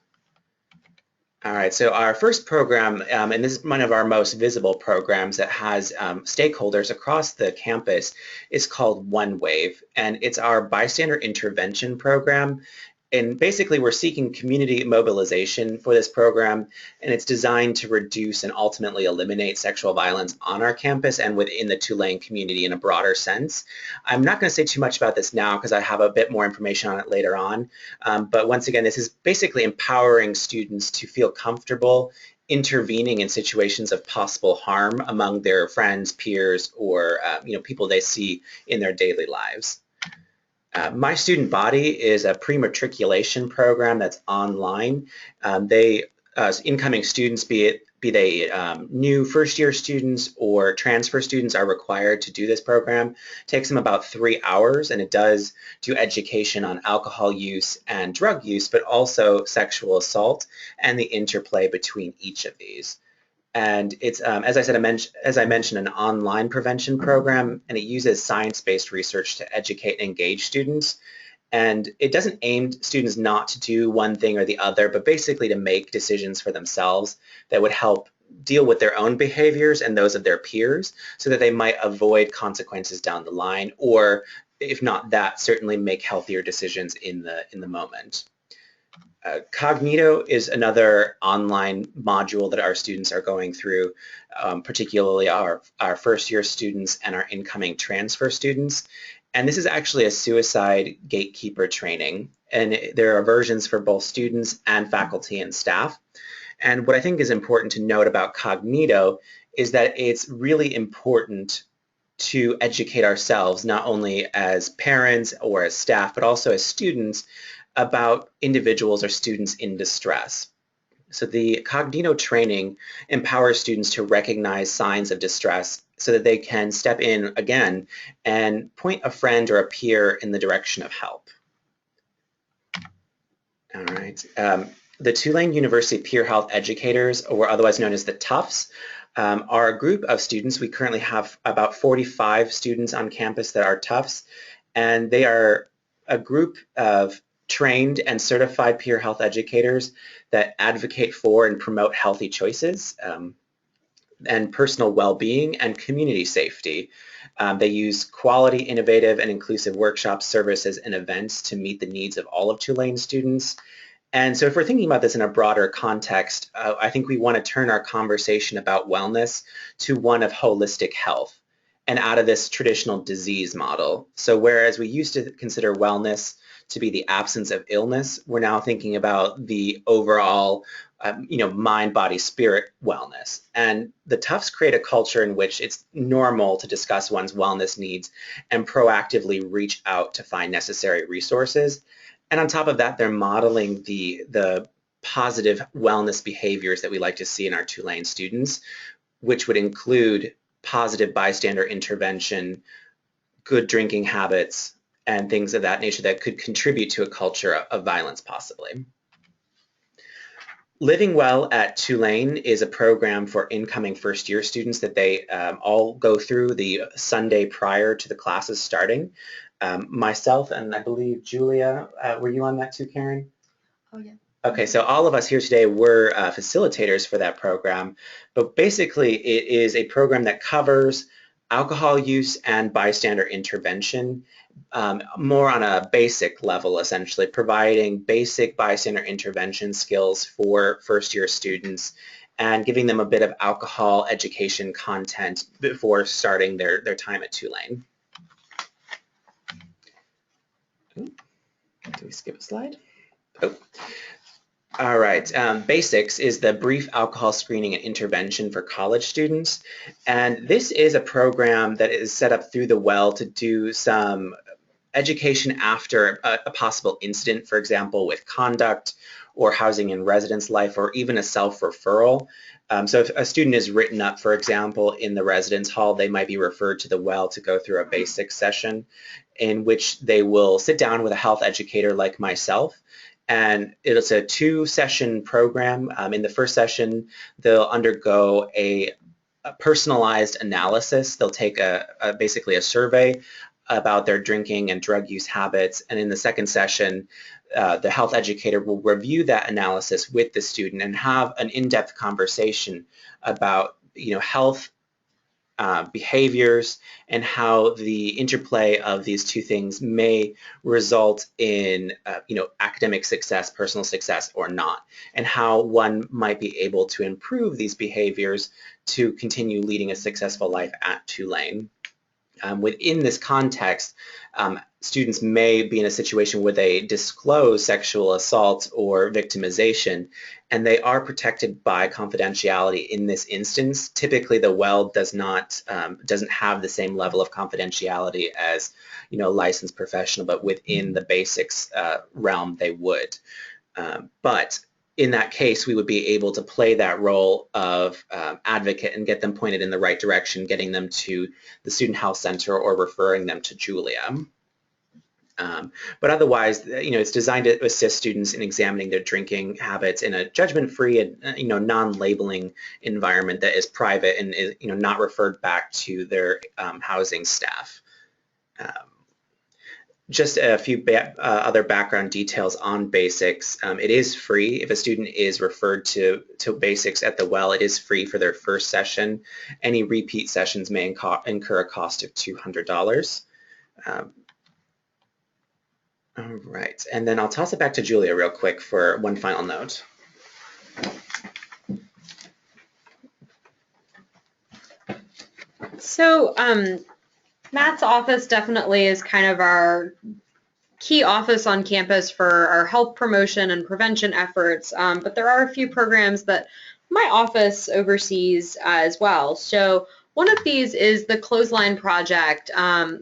All right, so our first program, and this is one of our most visible programs that has stakeholders across the campus, is called One Wave, and it's our bystander intervention program. And basically, we're seeking community mobilization for this program, and it's designed to reduce and ultimately eliminate sexual violence on our campus and within the Tulane community in a broader sense. I'm not going to say too much about this now because I have a bit more information on it later on. But once again, this is basically empowering students to feel comfortable intervening in situations of possible harm among their friends, peers, or people they see in their daily lives. My Student Body is a pre-matriculation program that's online. Incoming students, be they new first-year students or transfer students, are required to do this program. It takes them about 3 hours, and it does do education on alcohol use and drug use, but also sexual assault and the interplay between each of these. And it's, as I mentioned, an online prevention program, and it uses science-based research to educate and engage students. And it doesn't aim students not to do one thing or the other, but basically to make decisions for themselves that would help deal with their own behaviors and those of their peers so that they might avoid consequences down the line, or if not that, certainly make healthier decisions in the moment. Cognito is another online module that our students are going through, particularly our first-year students and our incoming transfer students. And this is actually a suicide gatekeeper training, and there are versions for both students and faculty and staff. And what I think is important to note about Cognito is that it's really important to educate ourselves, not only as parents or as staff, but also as students, about individuals or students in distress. So the Cognito training empowers students to recognize signs of distress so that they can step in again and point a friend or a peer in the direction of help. All right. The Tulane University Peer Health Educators, or otherwise known as the TUFs, are a group of students. We currently have about 45 students on campus that are TUFs, and they are a group of trained and certified peer health educators that advocate for and promote healthy choices and personal well-being and community safety. They use quality, innovative, and inclusive workshops, services, and events to meet the needs of all of Tulane students. And so if we're thinking about this in a broader context, I think we want to turn our conversation about wellness to one of holistic health and out of this traditional disease model. So whereas we used to consider wellness to be the absence of illness, we're now thinking about the overall mind, body, spirit wellness. And the TUFs create a culture in which it's normal to discuss one's wellness needs and proactively reach out to find necessary resources. And on top of that, they're modeling the positive wellness behaviors that we like to see in our Tulane students, which would include positive bystander intervention, good drinking habits, and things of that nature that could contribute to a culture of violence possibly. Living Well at Tulane is a program for incoming first-year students that they all go through the Sunday prior to the classes starting. Myself and I believe Julia, were you on that too, Karin? Oh, yeah. Okay, so all of us here today were facilitators for that program, but basically it is a program that covers alcohol use and bystander intervention, more on a basic level, essentially, providing basic bystander intervention skills for first-year students and giving them a bit of alcohol education content before starting their time at Tulane. Ooh, did we skip a slide? Oh. All right, Basics is the brief alcohol screening and intervention for college students. And this is a program that is set up through theWELL to do some education after a possible incident, for example, with conduct or housing and residence life, or even a self-referral. So if a student is written up, for example, in the residence hall, they might be referred to theWELL to go through a basic session in which they will sit down with a health educator like myself. And it's a 2-session program. In the first session, they'll undergo a personalized analysis. They'll take basically a survey about their drinking and drug use habits. And in the second session, the health educator will review that analysis with the student and have an in-depth conversation about, health behaviors and how the interplay of these two things may result in, academic success, personal success, or not, and how one might be able to improve these behaviors to continue leading a successful life at Tulane. Within this context, students may be in a situation where they disclose sexual assault or victimization, and they are protected by confidentiality in this instance. Typically, the WELL doesn't have the same level of confidentiality as, a licensed professional, but within the basics realm, they would. But in that case, we would be able to play that role of advocate and get them pointed in the right direction, getting them to the student health center or referring them to Julia. But otherwise, it's designed to assist students in examining their drinking habits in a judgment-free and, non-labeling environment that is private and is, not referred back to their housing staff. Just a few other background details on basics. It is free if a student is referred to basics at the WELL. It is free for their first session. Any repeat sessions may incur a cost of $200. All right, and then I'll toss it back to Julia real quick for one final note. So Matt's office definitely is kind of our key office on campus for our health promotion and prevention efforts, but there are a few programs that my office oversees as well. So one of these is the Clothesline Project,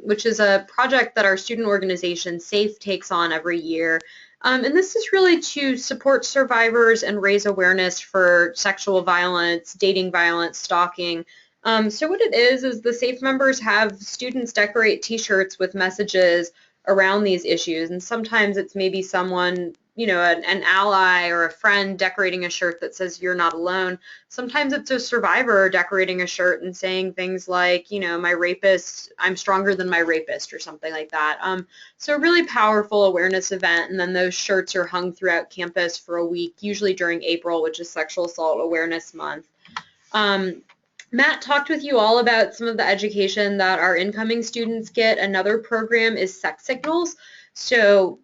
which is a project that our student organization, SAFE, takes on every year. And this is really to support survivors and raise awareness for sexual violence, dating violence, stalking. So what it is the SAFE members have students decorate t-shirts with messages around these issues, and sometimes it's maybe someone, an ally or a friend decorating a shirt that says you're not alone. Sometimes it's a survivor decorating a shirt and saying things like, my rapist, I'm stronger than my rapist, or something like that. So a really powerful awareness event, and then those shirts are hung throughout campus for a week, usually during April, which is Sexual Assault Awareness Month. Matt talked with you all about some of the education that our incoming students get. Another program is Sex Signals. So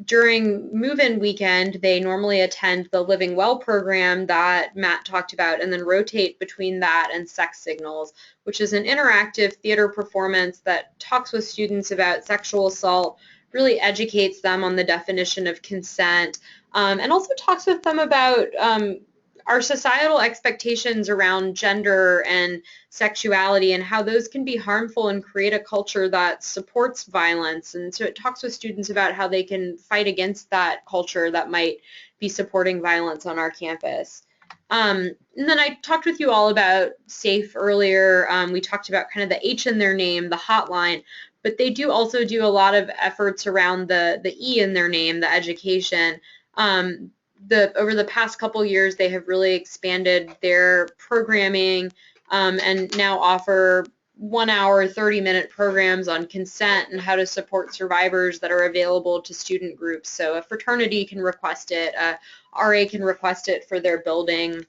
during move-in weekend, they normally attend the Living Well program that Matt talked about, and then rotate between that and Sex Signals, which is an interactive theater performance that talks with students about sexual assault, really educates them on the definition of consent, and also talks with them about our societal expectations around gender and sexuality and how those can be harmful and create a culture that supports violence. And so it talks with students about how they can fight against that culture that might be supporting violence on our campus. And then I talked with you all about SAFE earlier. We talked about kind of the H in their name, the hotline, but they do also do a lot of efforts around the E in their name, the education. Over the past couple years, they have really expanded their programming and now offer 1 hour, 30-minute programs on consent and how to support survivors that are available to student groups. So a fraternity can request it, a RA can request it for their building.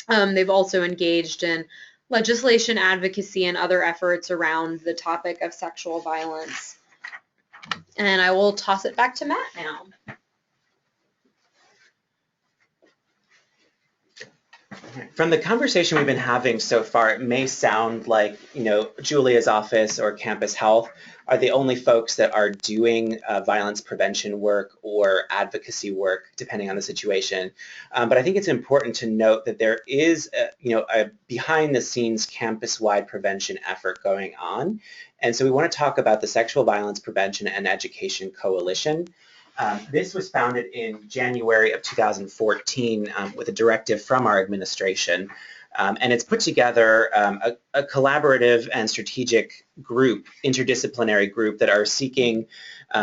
They've also engaged in legislation advocacy and other efforts around the topic of sexual violence. And I will toss it back to Matt now. From the conversation we've been having so far, it may sound like, Julia's office or campus health are the only folks that are doing violence prevention work or advocacy work, depending on the situation. But I think it's important to note that there is, a behind-the-scenes campus-wide prevention effort going on. And so we want to talk about the Sexual Violence Prevention and Education Coalition. This was founded in January of 2014 with a directive from our administration, and it's put together a collaborative and strategic group, interdisciplinary group, that are seeking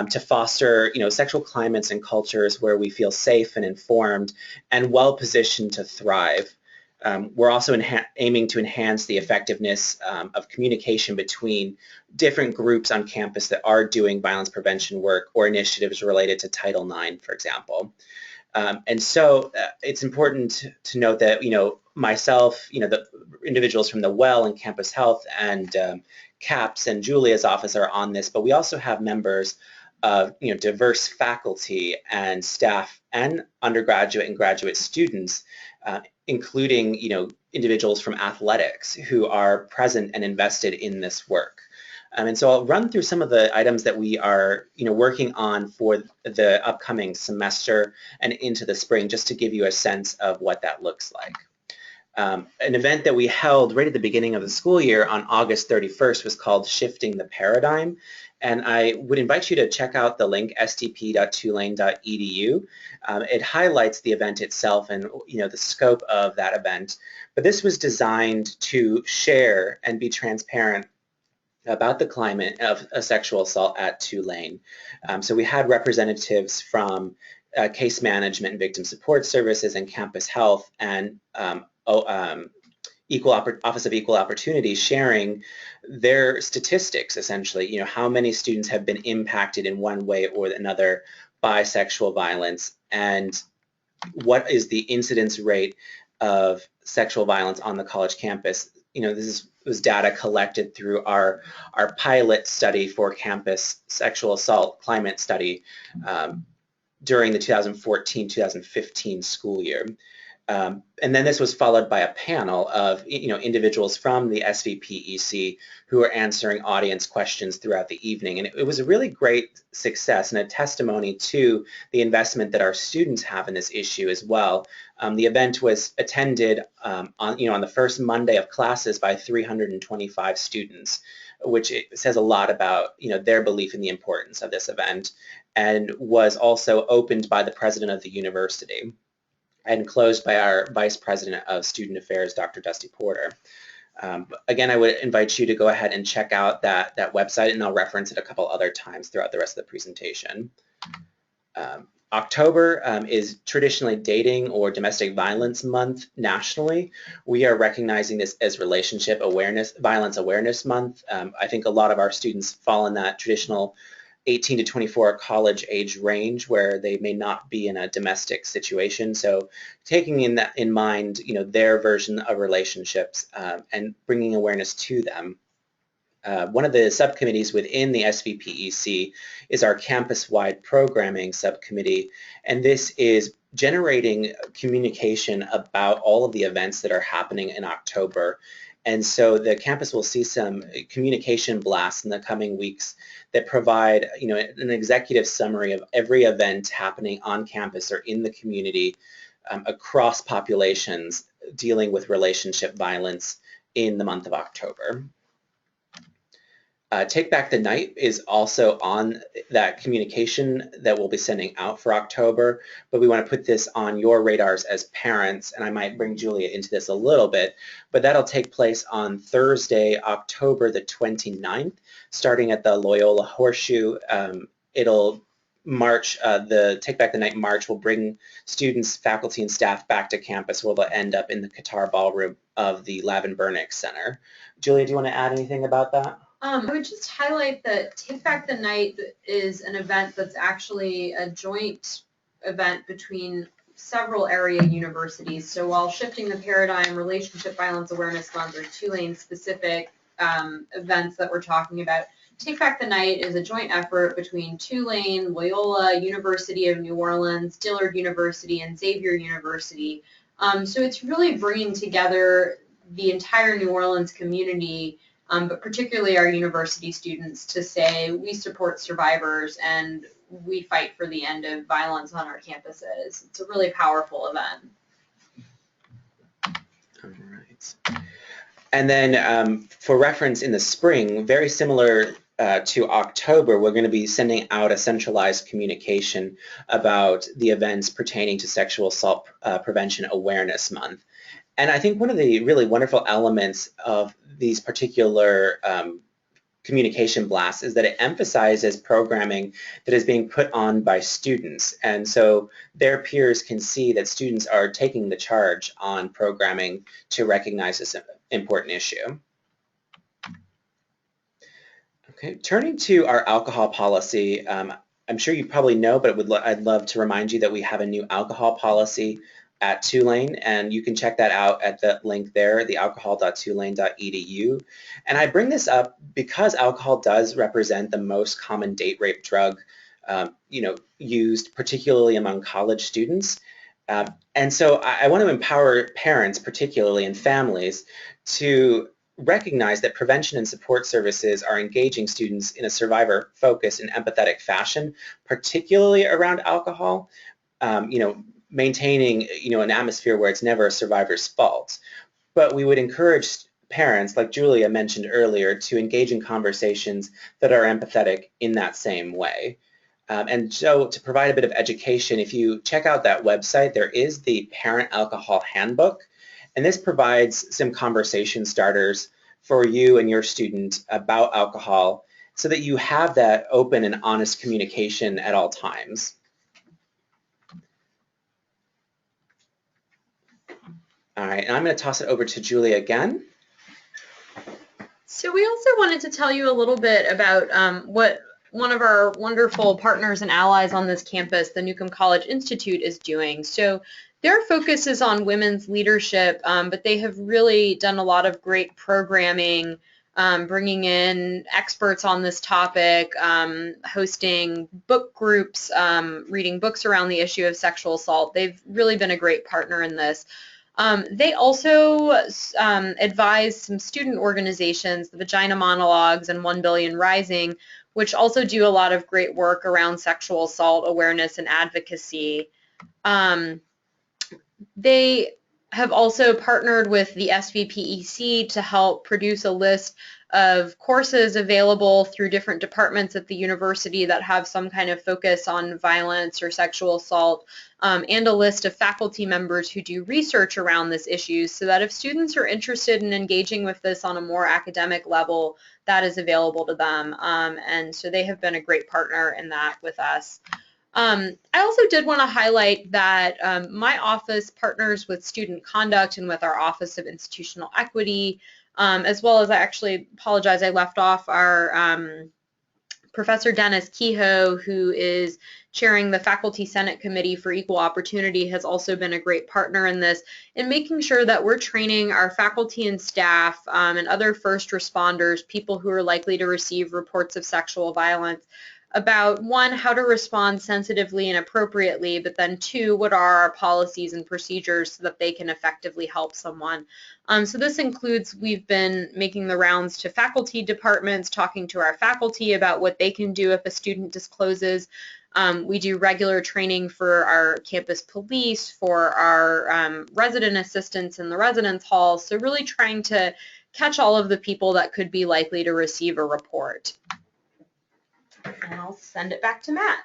to foster, sexual climates and cultures where we feel safe and informed and well positioned to thrive. We're also aiming to enhance the effectiveness of communication between different groups on campus that are doing violence prevention work or initiatives related to Title IX, for example. And so it's important to note that, myself, the individuals from theWELL and Campus Health and CAPS and Julia's office are on this, but we also have members of, diverse faculty and staff and undergraduate and graduate students, including, individuals from athletics who are present and invested in this work. And so I'll run through some of the items that we are, working on for the upcoming semester and into the spring, just to give you a sense of what that looks like. An event that we held right at the beginning of the school year on August 31st was called Shifting the Paradigm. And I would invite you to check out the link, stp.tulane.edu. It highlights the event itself and the scope of that event. But this was designed to share and be transparent about the climate of sexual assault at Tulane. So we had representatives from case management and victim support services and campus health and Office of Equal Opportunity sharing their statistics, essentially, how many students have been impacted in one way or another by sexual violence, and what is the incidence rate of sexual violence on the college campus. This was data collected through our pilot study for campus sexual assault climate study during the 2014-2015 school year. And then this was followed by a panel of individuals from the SVPEC who were answering audience questions throughout the evening. And it was a really great success and a testimony to the investment that our students have in this issue as well. The event was attended on the first Monday of classes by 325 students, which says a lot about their belief in the importance of this event, and was also opened by the president of the university and closed by our Vice President of Student Affairs, Dr. Dusty Porter. Again, I would invite you to go ahead and check out that website, and I'll reference it a couple other times throughout the rest of the presentation. October is traditionally Dating or Domestic Violence Month nationally. We are recognizing this as Violence Awareness Month. I think a lot of our students fall in that traditional 18 to 24 college age range where they may not be in a domestic situation. So taking in mind, their version of relationships and bringing awareness to them. One of the subcommittees within the SVPEC is our campus-wide programming subcommittee, and this is generating communication about all of the events that are happening in October. And so the campus will see some communication blasts in the coming weeks that provide, an executive summary of every event happening on campus or in the community across populations dealing with relationship violence in the month of October. Take Back the Night is also on that communication that we'll be sending out for October, but we want to put this on your radars as parents, and I might bring Julia into this a little bit, but that'll take place on Thursday, October the 29th, starting at the Loyola Horseshoe. It'll march, the Take Back the Night march will bring students, faculty, and staff back to campus, where they'll end up in the Qatar Ballroom of the Lavin Burnick Center. Julia, do you want to add anything about that? I would just highlight that Take Back the Night is an event that's actually a joint event between several area universities. So while Shifting the Paradigm, Relationship Violence Awareness Month are Tulane-specific events that we're talking about, Take Back the Night is a joint effort between Tulane, Loyola, University of New Orleans, Dillard University, and Xavier University. So it's really bringing together the entire New Orleans community, but particularly our university students, to say we support survivors and we fight for the end of violence on our campuses. It's a really powerful event. All right. And then for reference in the spring, very similar to October, we're going to be sending out a centralized communication about the events pertaining to Sexual Assault Prevention Awareness Month. And I think one of the really wonderful elements of these particular communication blast is that it emphasizes programming that is being put on by students, and so their peers can see that students are taking the charge on programming to recognize this important issue. Okay, turning to our alcohol policy, I'm sure you probably know, but I'd love to remind you that we have a new alcohol policy at Tulane, and you can check that out at the link there, thealcohol.tulane.edu. And I bring this up because alcohol does represent the most common date rape drug, used particularly among college students. And so I want to empower parents, particularly, and families to recognize that prevention and support services are engaging students in a survivor-focused and empathetic fashion, particularly around alcohol, maintaining an atmosphere where it's never a survivor's fault. But we would encourage parents, like Julia mentioned earlier, to engage in conversations that are empathetic in that same way. And so to provide a bit of education, if you check out that website, there is the Parent Alcohol Handbook. And this provides some conversation starters for you and your student about alcohol so that you have that open and honest communication at all times. All right, and I'm going to toss it over to Julia again. So we also wanted to tell you a little bit about what one of our wonderful partners and allies on this campus, the Newcomb College Institute, is doing. So their focus is on women's leadership, but they have really done a lot of great programming, bringing in experts on this topic, hosting book groups, reading books around the issue of sexual assault. They've really been a great partner in this. They also advise some student organizations, the Vagina Monologues and 1 Billion Rising, which also do a lot of great work around sexual assault awareness and advocacy. They have also partnered with the SVPEC to help produce a list of courses available through different departments at the university that have some kind of focus on violence or sexual assault, and a list of faculty members who do research around this issue, so that if students are interested in engaging with this on a more academic level, that is available to them. And so they have been a great partner in that with us. I also did want to highlight that my office partners with Student Conduct and with our Office of Institutional Equity, as well as, I actually apologize, I left off our Professor Dennis Kehoe, who is chairing the Faculty Senate Committee for Equal Opportunity, has also been a great partner in this, in making sure that we're training our faculty and staff and other first responders, people who are likely to receive reports of sexual violence, about, one, how to respond sensitively and appropriately, but then two, what are our policies and procedures so that they can effectively help someone. So this includes, we've been making the rounds to faculty departments, talking to our faculty about what they can do if a student discloses. We do regular training for our campus police, for our resident assistants in the residence hall, so really trying to catch all of the people that could be likely to receive a report. And I'll send it back to Matt.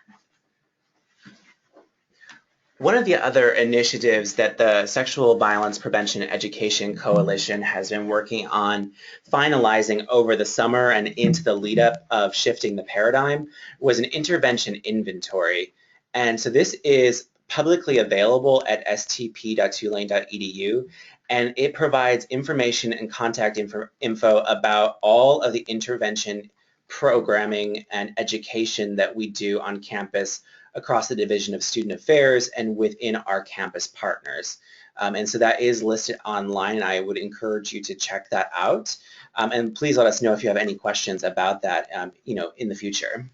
One of the other initiatives that the Sexual Violence Prevention and Education Coalition has been working on finalizing over the summer and into the lead up of shifting the paradigm was an intervention inventory. And so this is publicly available at stp.tulane.edu, and it provides information and contact info about all of the intervention programming and education that we do on campus across the Division of Student Affairs and within our campus partners. And so that is listed online, and I would encourage you to check that out. And please let us know if you have any questions about that in the future.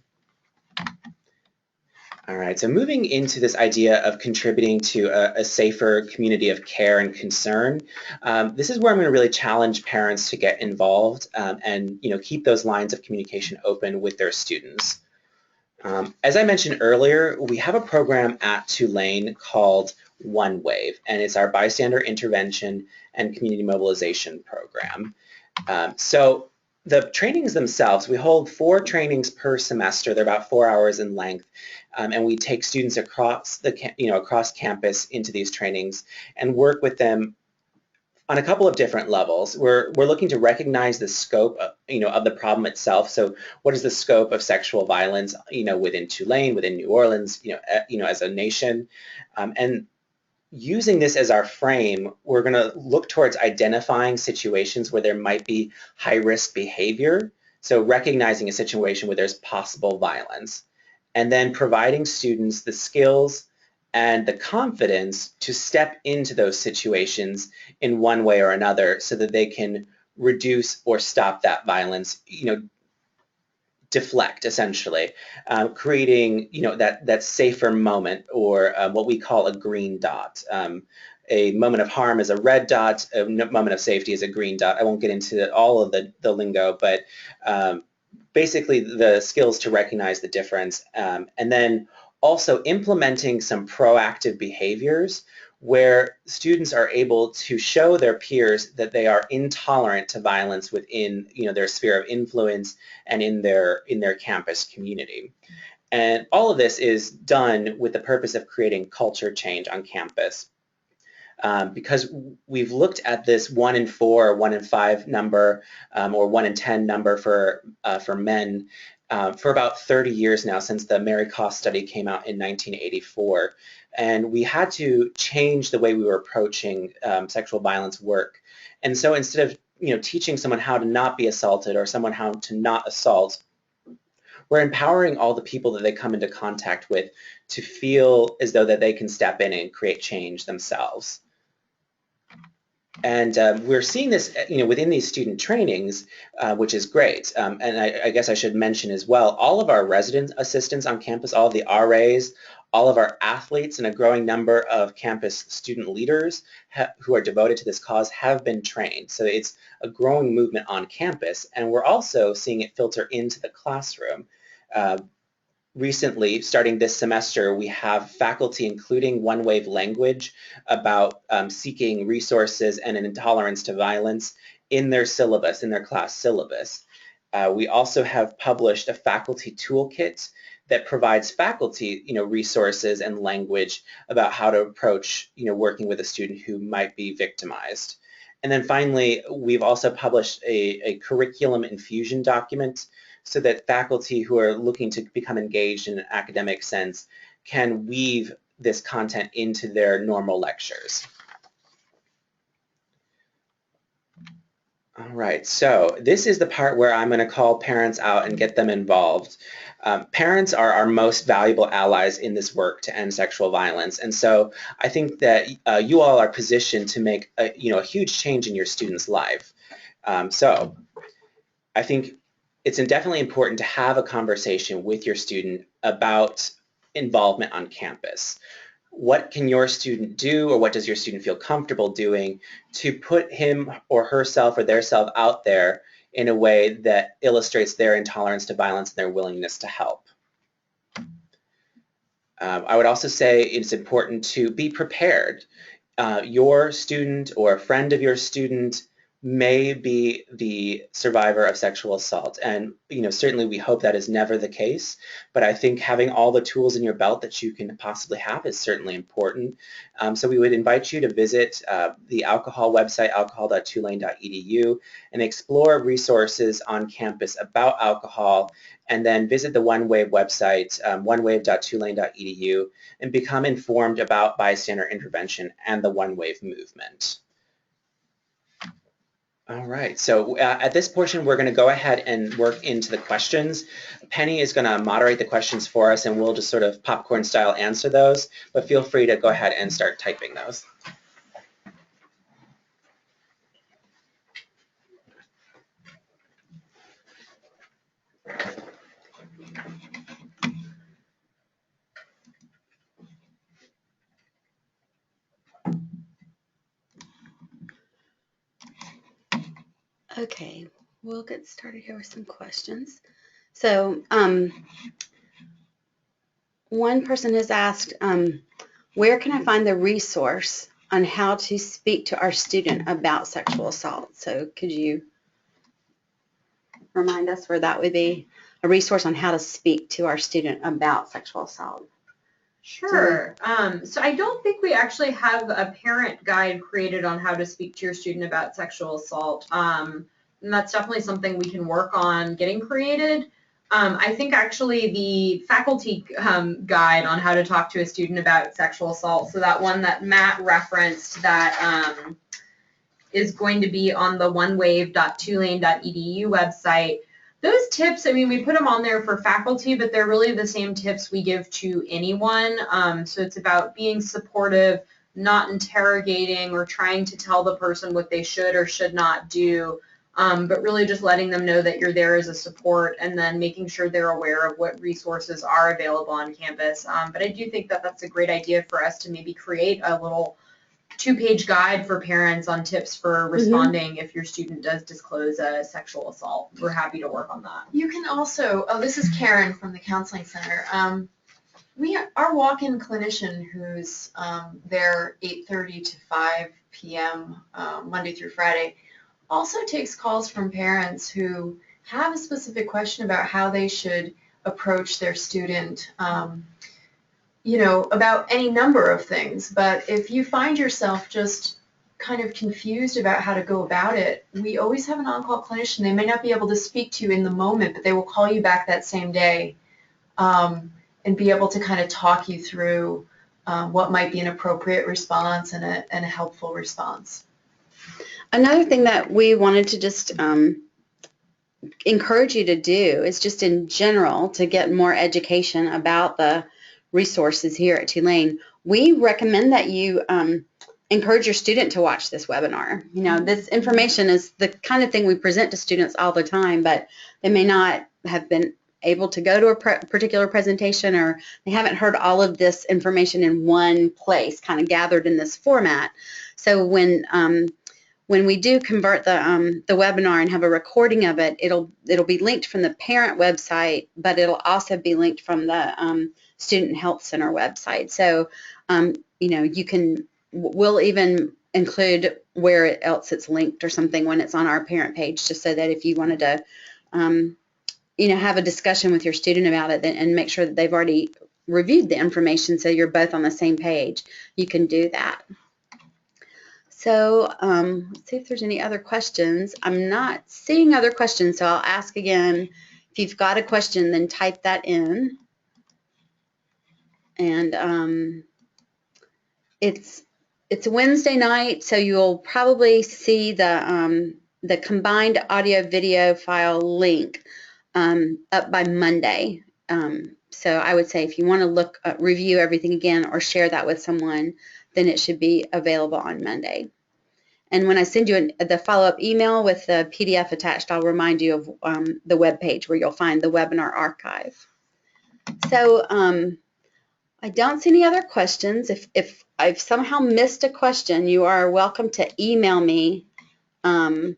All right, so moving into this idea of contributing to a safer community of care and concern, this is where I'm going to really challenge parents to get involved and keep those lines of communication open with their students. As I mentioned earlier, we have a program at Tulane called One Wave, and it's our bystander intervention and community mobilization program. So the trainings themselves, we hold 4 trainings per semester. They're about 4 hours in length, and we take students across across campus into these trainings and work with them on a couple of different levels. We're looking to recognize the scope of, of the problem itself. So what is the scope of sexual violence, within Tulane, within New Orleans, as a nation, and using this as our frame, we're going to look towards identifying situations where there might be high-risk behavior, so recognizing a situation where there's possible violence, and then providing students the skills and the confidence to step into those situations in one way or another so that they can reduce or stop that violence, deflect, essentially, creating that safer moment, or what we call a green dot. A moment of harm is a red dot, a moment of safety is a green dot. I won't get into all of the lingo, but basically the skills to recognize the difference, and then also implementing some proactive behaviors where students are able to show their peers that they are intolerant to violence within their sphere of influence and in their campus community. And all of this is done with the purpose of creating culture change on campus. Because we've looked at this 1 in 4, 1 in 5 number, or 1 in 10 number for men for about 30 years now, since the Mary Koss study came out in 1984. And we had to change the way we were approaching sexual violence work. And so instead of teaching someone how to not be assaulted or someone how to not assault, we're empowering all the people that they come into contact with to feel as though that they can step in and create change themselves. And we're seeing this, within these student trainings, which is great. And I guess I should mention as well, all of our resident assistants on campus, all of the RAs, all of our athletes, and a growing number of campus student leaders who are devoted to this cause have been trained. So it's a growing movement on campus, and we're also seeing it filter into the classroom. Recently, starting this semester, we have faculty including One Wave language about seeking resources and an intolerance to violence in their syllabus, in their class syllabus. We also have published a faculty toolkit that provides faculty, resources and language about how to approach, working with a student who might be victimized. And then finally, we've also published a curriculum infusion document so that faculty who are looking to become engaged in an academic sense can weave this content into their normal lectures. All right, so this is the part where I'm going to call parents out and get them involved. Parents are our most valuable allies in this work to end sexual violence, and so I think that you all are positioned to make a huge change in your student's life. So I think it's definitely important to have a conversation with your student about involvement on campus. What can your student do, or what does your student feel comfortable doing to put him or herself or their self out there in a way that illustrates their intolerance to violence and their willingness to help? I would also say it's important to be prepared. Your student or a friend of your student may be the survivor of sexual assault, and certainly we hope that is never the case, but I think having all the tools in your belt that you can possibly have is certainly important. So we would invite you to visit the alcohol website, alcohol.tulane.edu, and explore resources on campus about alcohol, and then visit the One Wave website, onewave.tulane.edu, and become informed about bystander intervention and the One Wave movement. All right, so at this portion, we're going to go ahead and work into the questions. Penny is going to moderate the questions for us, and we'll just sort of popcorn style answer those, but feel free to go ahead and start typing those. Okay, we'll get started here with some questions. So one person has asked, where can I find the resource on how to speak to our student about sexual assault? So could you remind us where that would be? A resource on how to speak to our student about sexual assault. Sure. So I don't think we actually have a parent guide created on how to speak to your student about sexual assault. And that's definitely something we can work on getting created. I think actually the faculty guide on how to talk to a student about sexual assault, so that one that Matt referenced that is going to be on the onewave.tulane.edu website. Those tips, I mean, we put them on there for faculty, but they're really the same tips we give to anyone. So it's about being supportive, not interrogating or trying to tell the person what they should or should not do, but really just letting them know that you're there as a support and then making sure they're aware of what resources are available on campus. But I do think that that's a great idea for us to maybe create a little 2-page guide for parents on tips for responding if your student does disclose a sexual assault. We're happy to work on that. You can also, this is Karin from the Counseling Center. Our walk-in clinician who's there 8:30 to 5 p.m. Monday through Friday also takes calls from parents who have a specific question about how they should approach their student, about any number of things. But if you find yourself just kind of confused about how to go about it, we always have an on-call clinician. They may not be able to speak to you in the moment, but they will call you back that same day and be able to kind of talk you through what might be an appropriate response and a helpful response. Another thing that we wanted to just encourage you to do is just in general to get more education about the resources here at Tulane. We recommend that you encourage your student to watch this webinar. This information is the kind of thing we present to students all the time, but they may not have been able to go to a particular presentation, or they haven't heard all of this information in one place, kind of gathered in this format. So when we do convert the webinar and have a recording of it, it'll be linked from the parent website, but it'll also be linked from the Student Health Center website. So we'll even include where else it's linked or something when it's on our parent page, just so that if you wanted to have a discussion with your student about it and make sure that they've already reviewed the information so you're both on the same page, you can do that. So let's see if there's any other questions. I'm not seeing other questions, so I'll ask again. If you've got a question, then type that in. And it's Wednesday night, so you'll probably see the combined audio-video file link up by Monday. So I would say if you want to review everything again or share that with someone, then it should be available on Monday. And when I send you the follow-up email with the PDF attached, I'll remind you of the web page where you'll find the webinar archive. So I don't see any other questions. If I've somehow missed a question, you are welcome to email me. I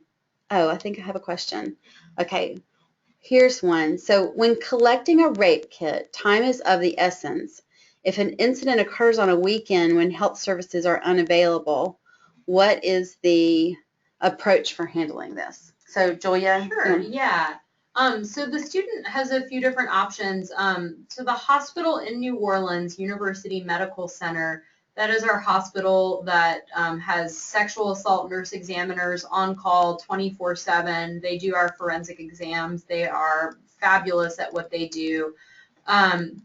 think I have a question. Okay, here's one. So when collecting a rape kit, time is of the essence. If an incident occurs on a weekend when health services are unavailable, what is the approach for handling this? So Julia? Sure, yeah. So the student has a few different options. So the hospital in New Orleans, University Medical Center, that is our hospital that has sexual assault nurse examiners on call 24/7. They do our forensic exams. They are fabulous at what they do.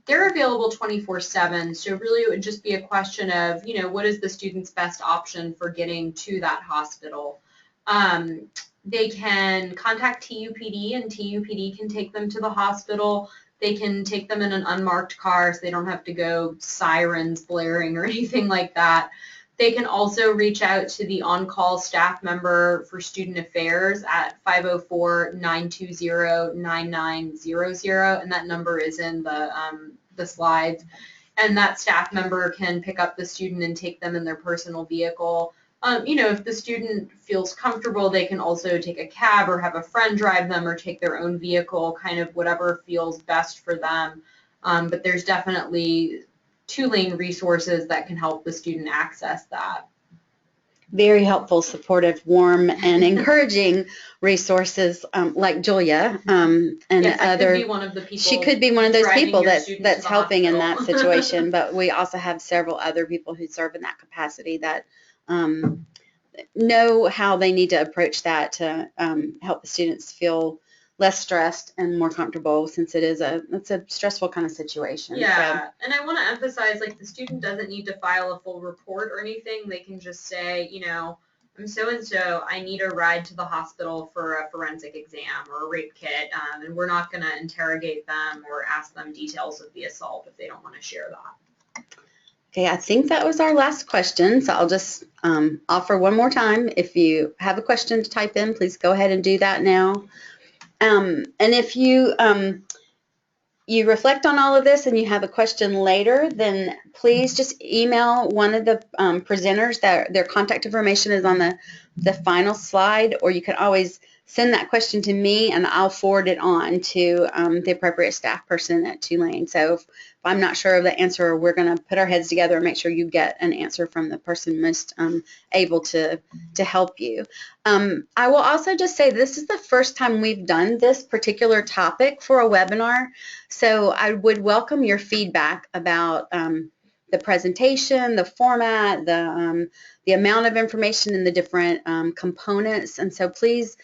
They're available 24/7, so really it would just be a question of, what is the student's best option for getting to that hospital. They can contact TUPD, and TUPD can take them to the hospital. They can take them in an unmarked car, so they don't have to go sirens blaring or anything like that. They can also reach out to the on-call staff member for student affairs at 504-920-9900, and that number is in the slides. And that staff member can pick up the student and take them in their personal vehicle. If the student feels comfortable, they can also take a cab or have a friend drive them or take their own vehicle, kind of whatever feels best for them. But there's definitely Tulane resources that can help the student access that. very helpful, supportive, warm, and encouraging resources like Julia and yes, I other. could be one of the people. She could be one of those driving people your that's student to the helping in that hospital. situation. But we also have several other people who serve in that capacity that know how they need to approach that to help the students feel less stressed and more comfortable, since it's a stressful kind of situation. Yeah, So, and I want to emphasize, like, the student doesn't need to file a full report or anything. They can just say, you know, I'm so-and-so, I need a ride to the hospital for a forensic exam or a rape kit, and we're not going to interrogate them or ask them details of the assault if they don't want to share that. okay, I think that was our last question, so I'll just offer one more time. If you have a question to type in, please go ahead and do that now. And if you you reflect on all of this and you have a question later, then please just email one of the presenters. Their contact information is on the final slide, or you can always send that question to me and I'll forward it on to the appropriate staff person at Tulane. So if I'm not sure of the answer, we're going to put our heads together and make sure you get an answer from the person most able to help you. I will also just say this is the first time we've done this particular topic for a webinar. So I would welcome your feedback about the presentation, the format, the amount of information and the different components. And so please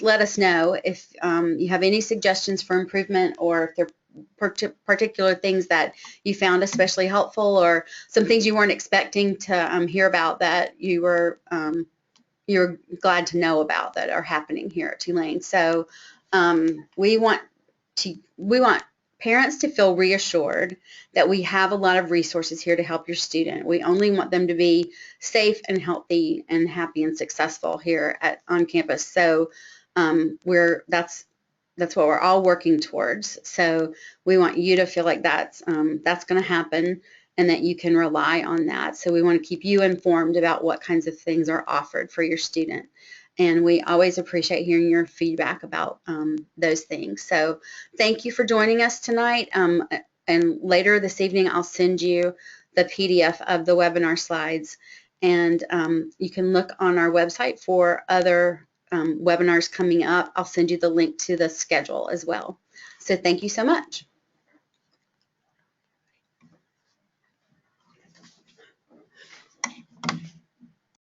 let us know if you have any suggestions for improvement, or if there are particular things that you found especially helpful, or some things you weren't expecting to hear about that you're glad to know about that are happening here at Tulane. So we want parents to feel reassured that we have a lot of resources here to help your student. We only want them to be safe and healthy and happy and successful here on campus. So that's what we're all working towards. So we want you to feel like that's going to happen and that you can rely on that. So we want to keep you informed about what kinds of things are offered for your student. And we always appreciate hearing your feedback about those things. So thank you for joining us tonight. And later this evening, I'll send you the PDF of the webinar slides. And you can look on our website for other webinars coming up. I'll send you the link to the schedule as well. So thank you so much.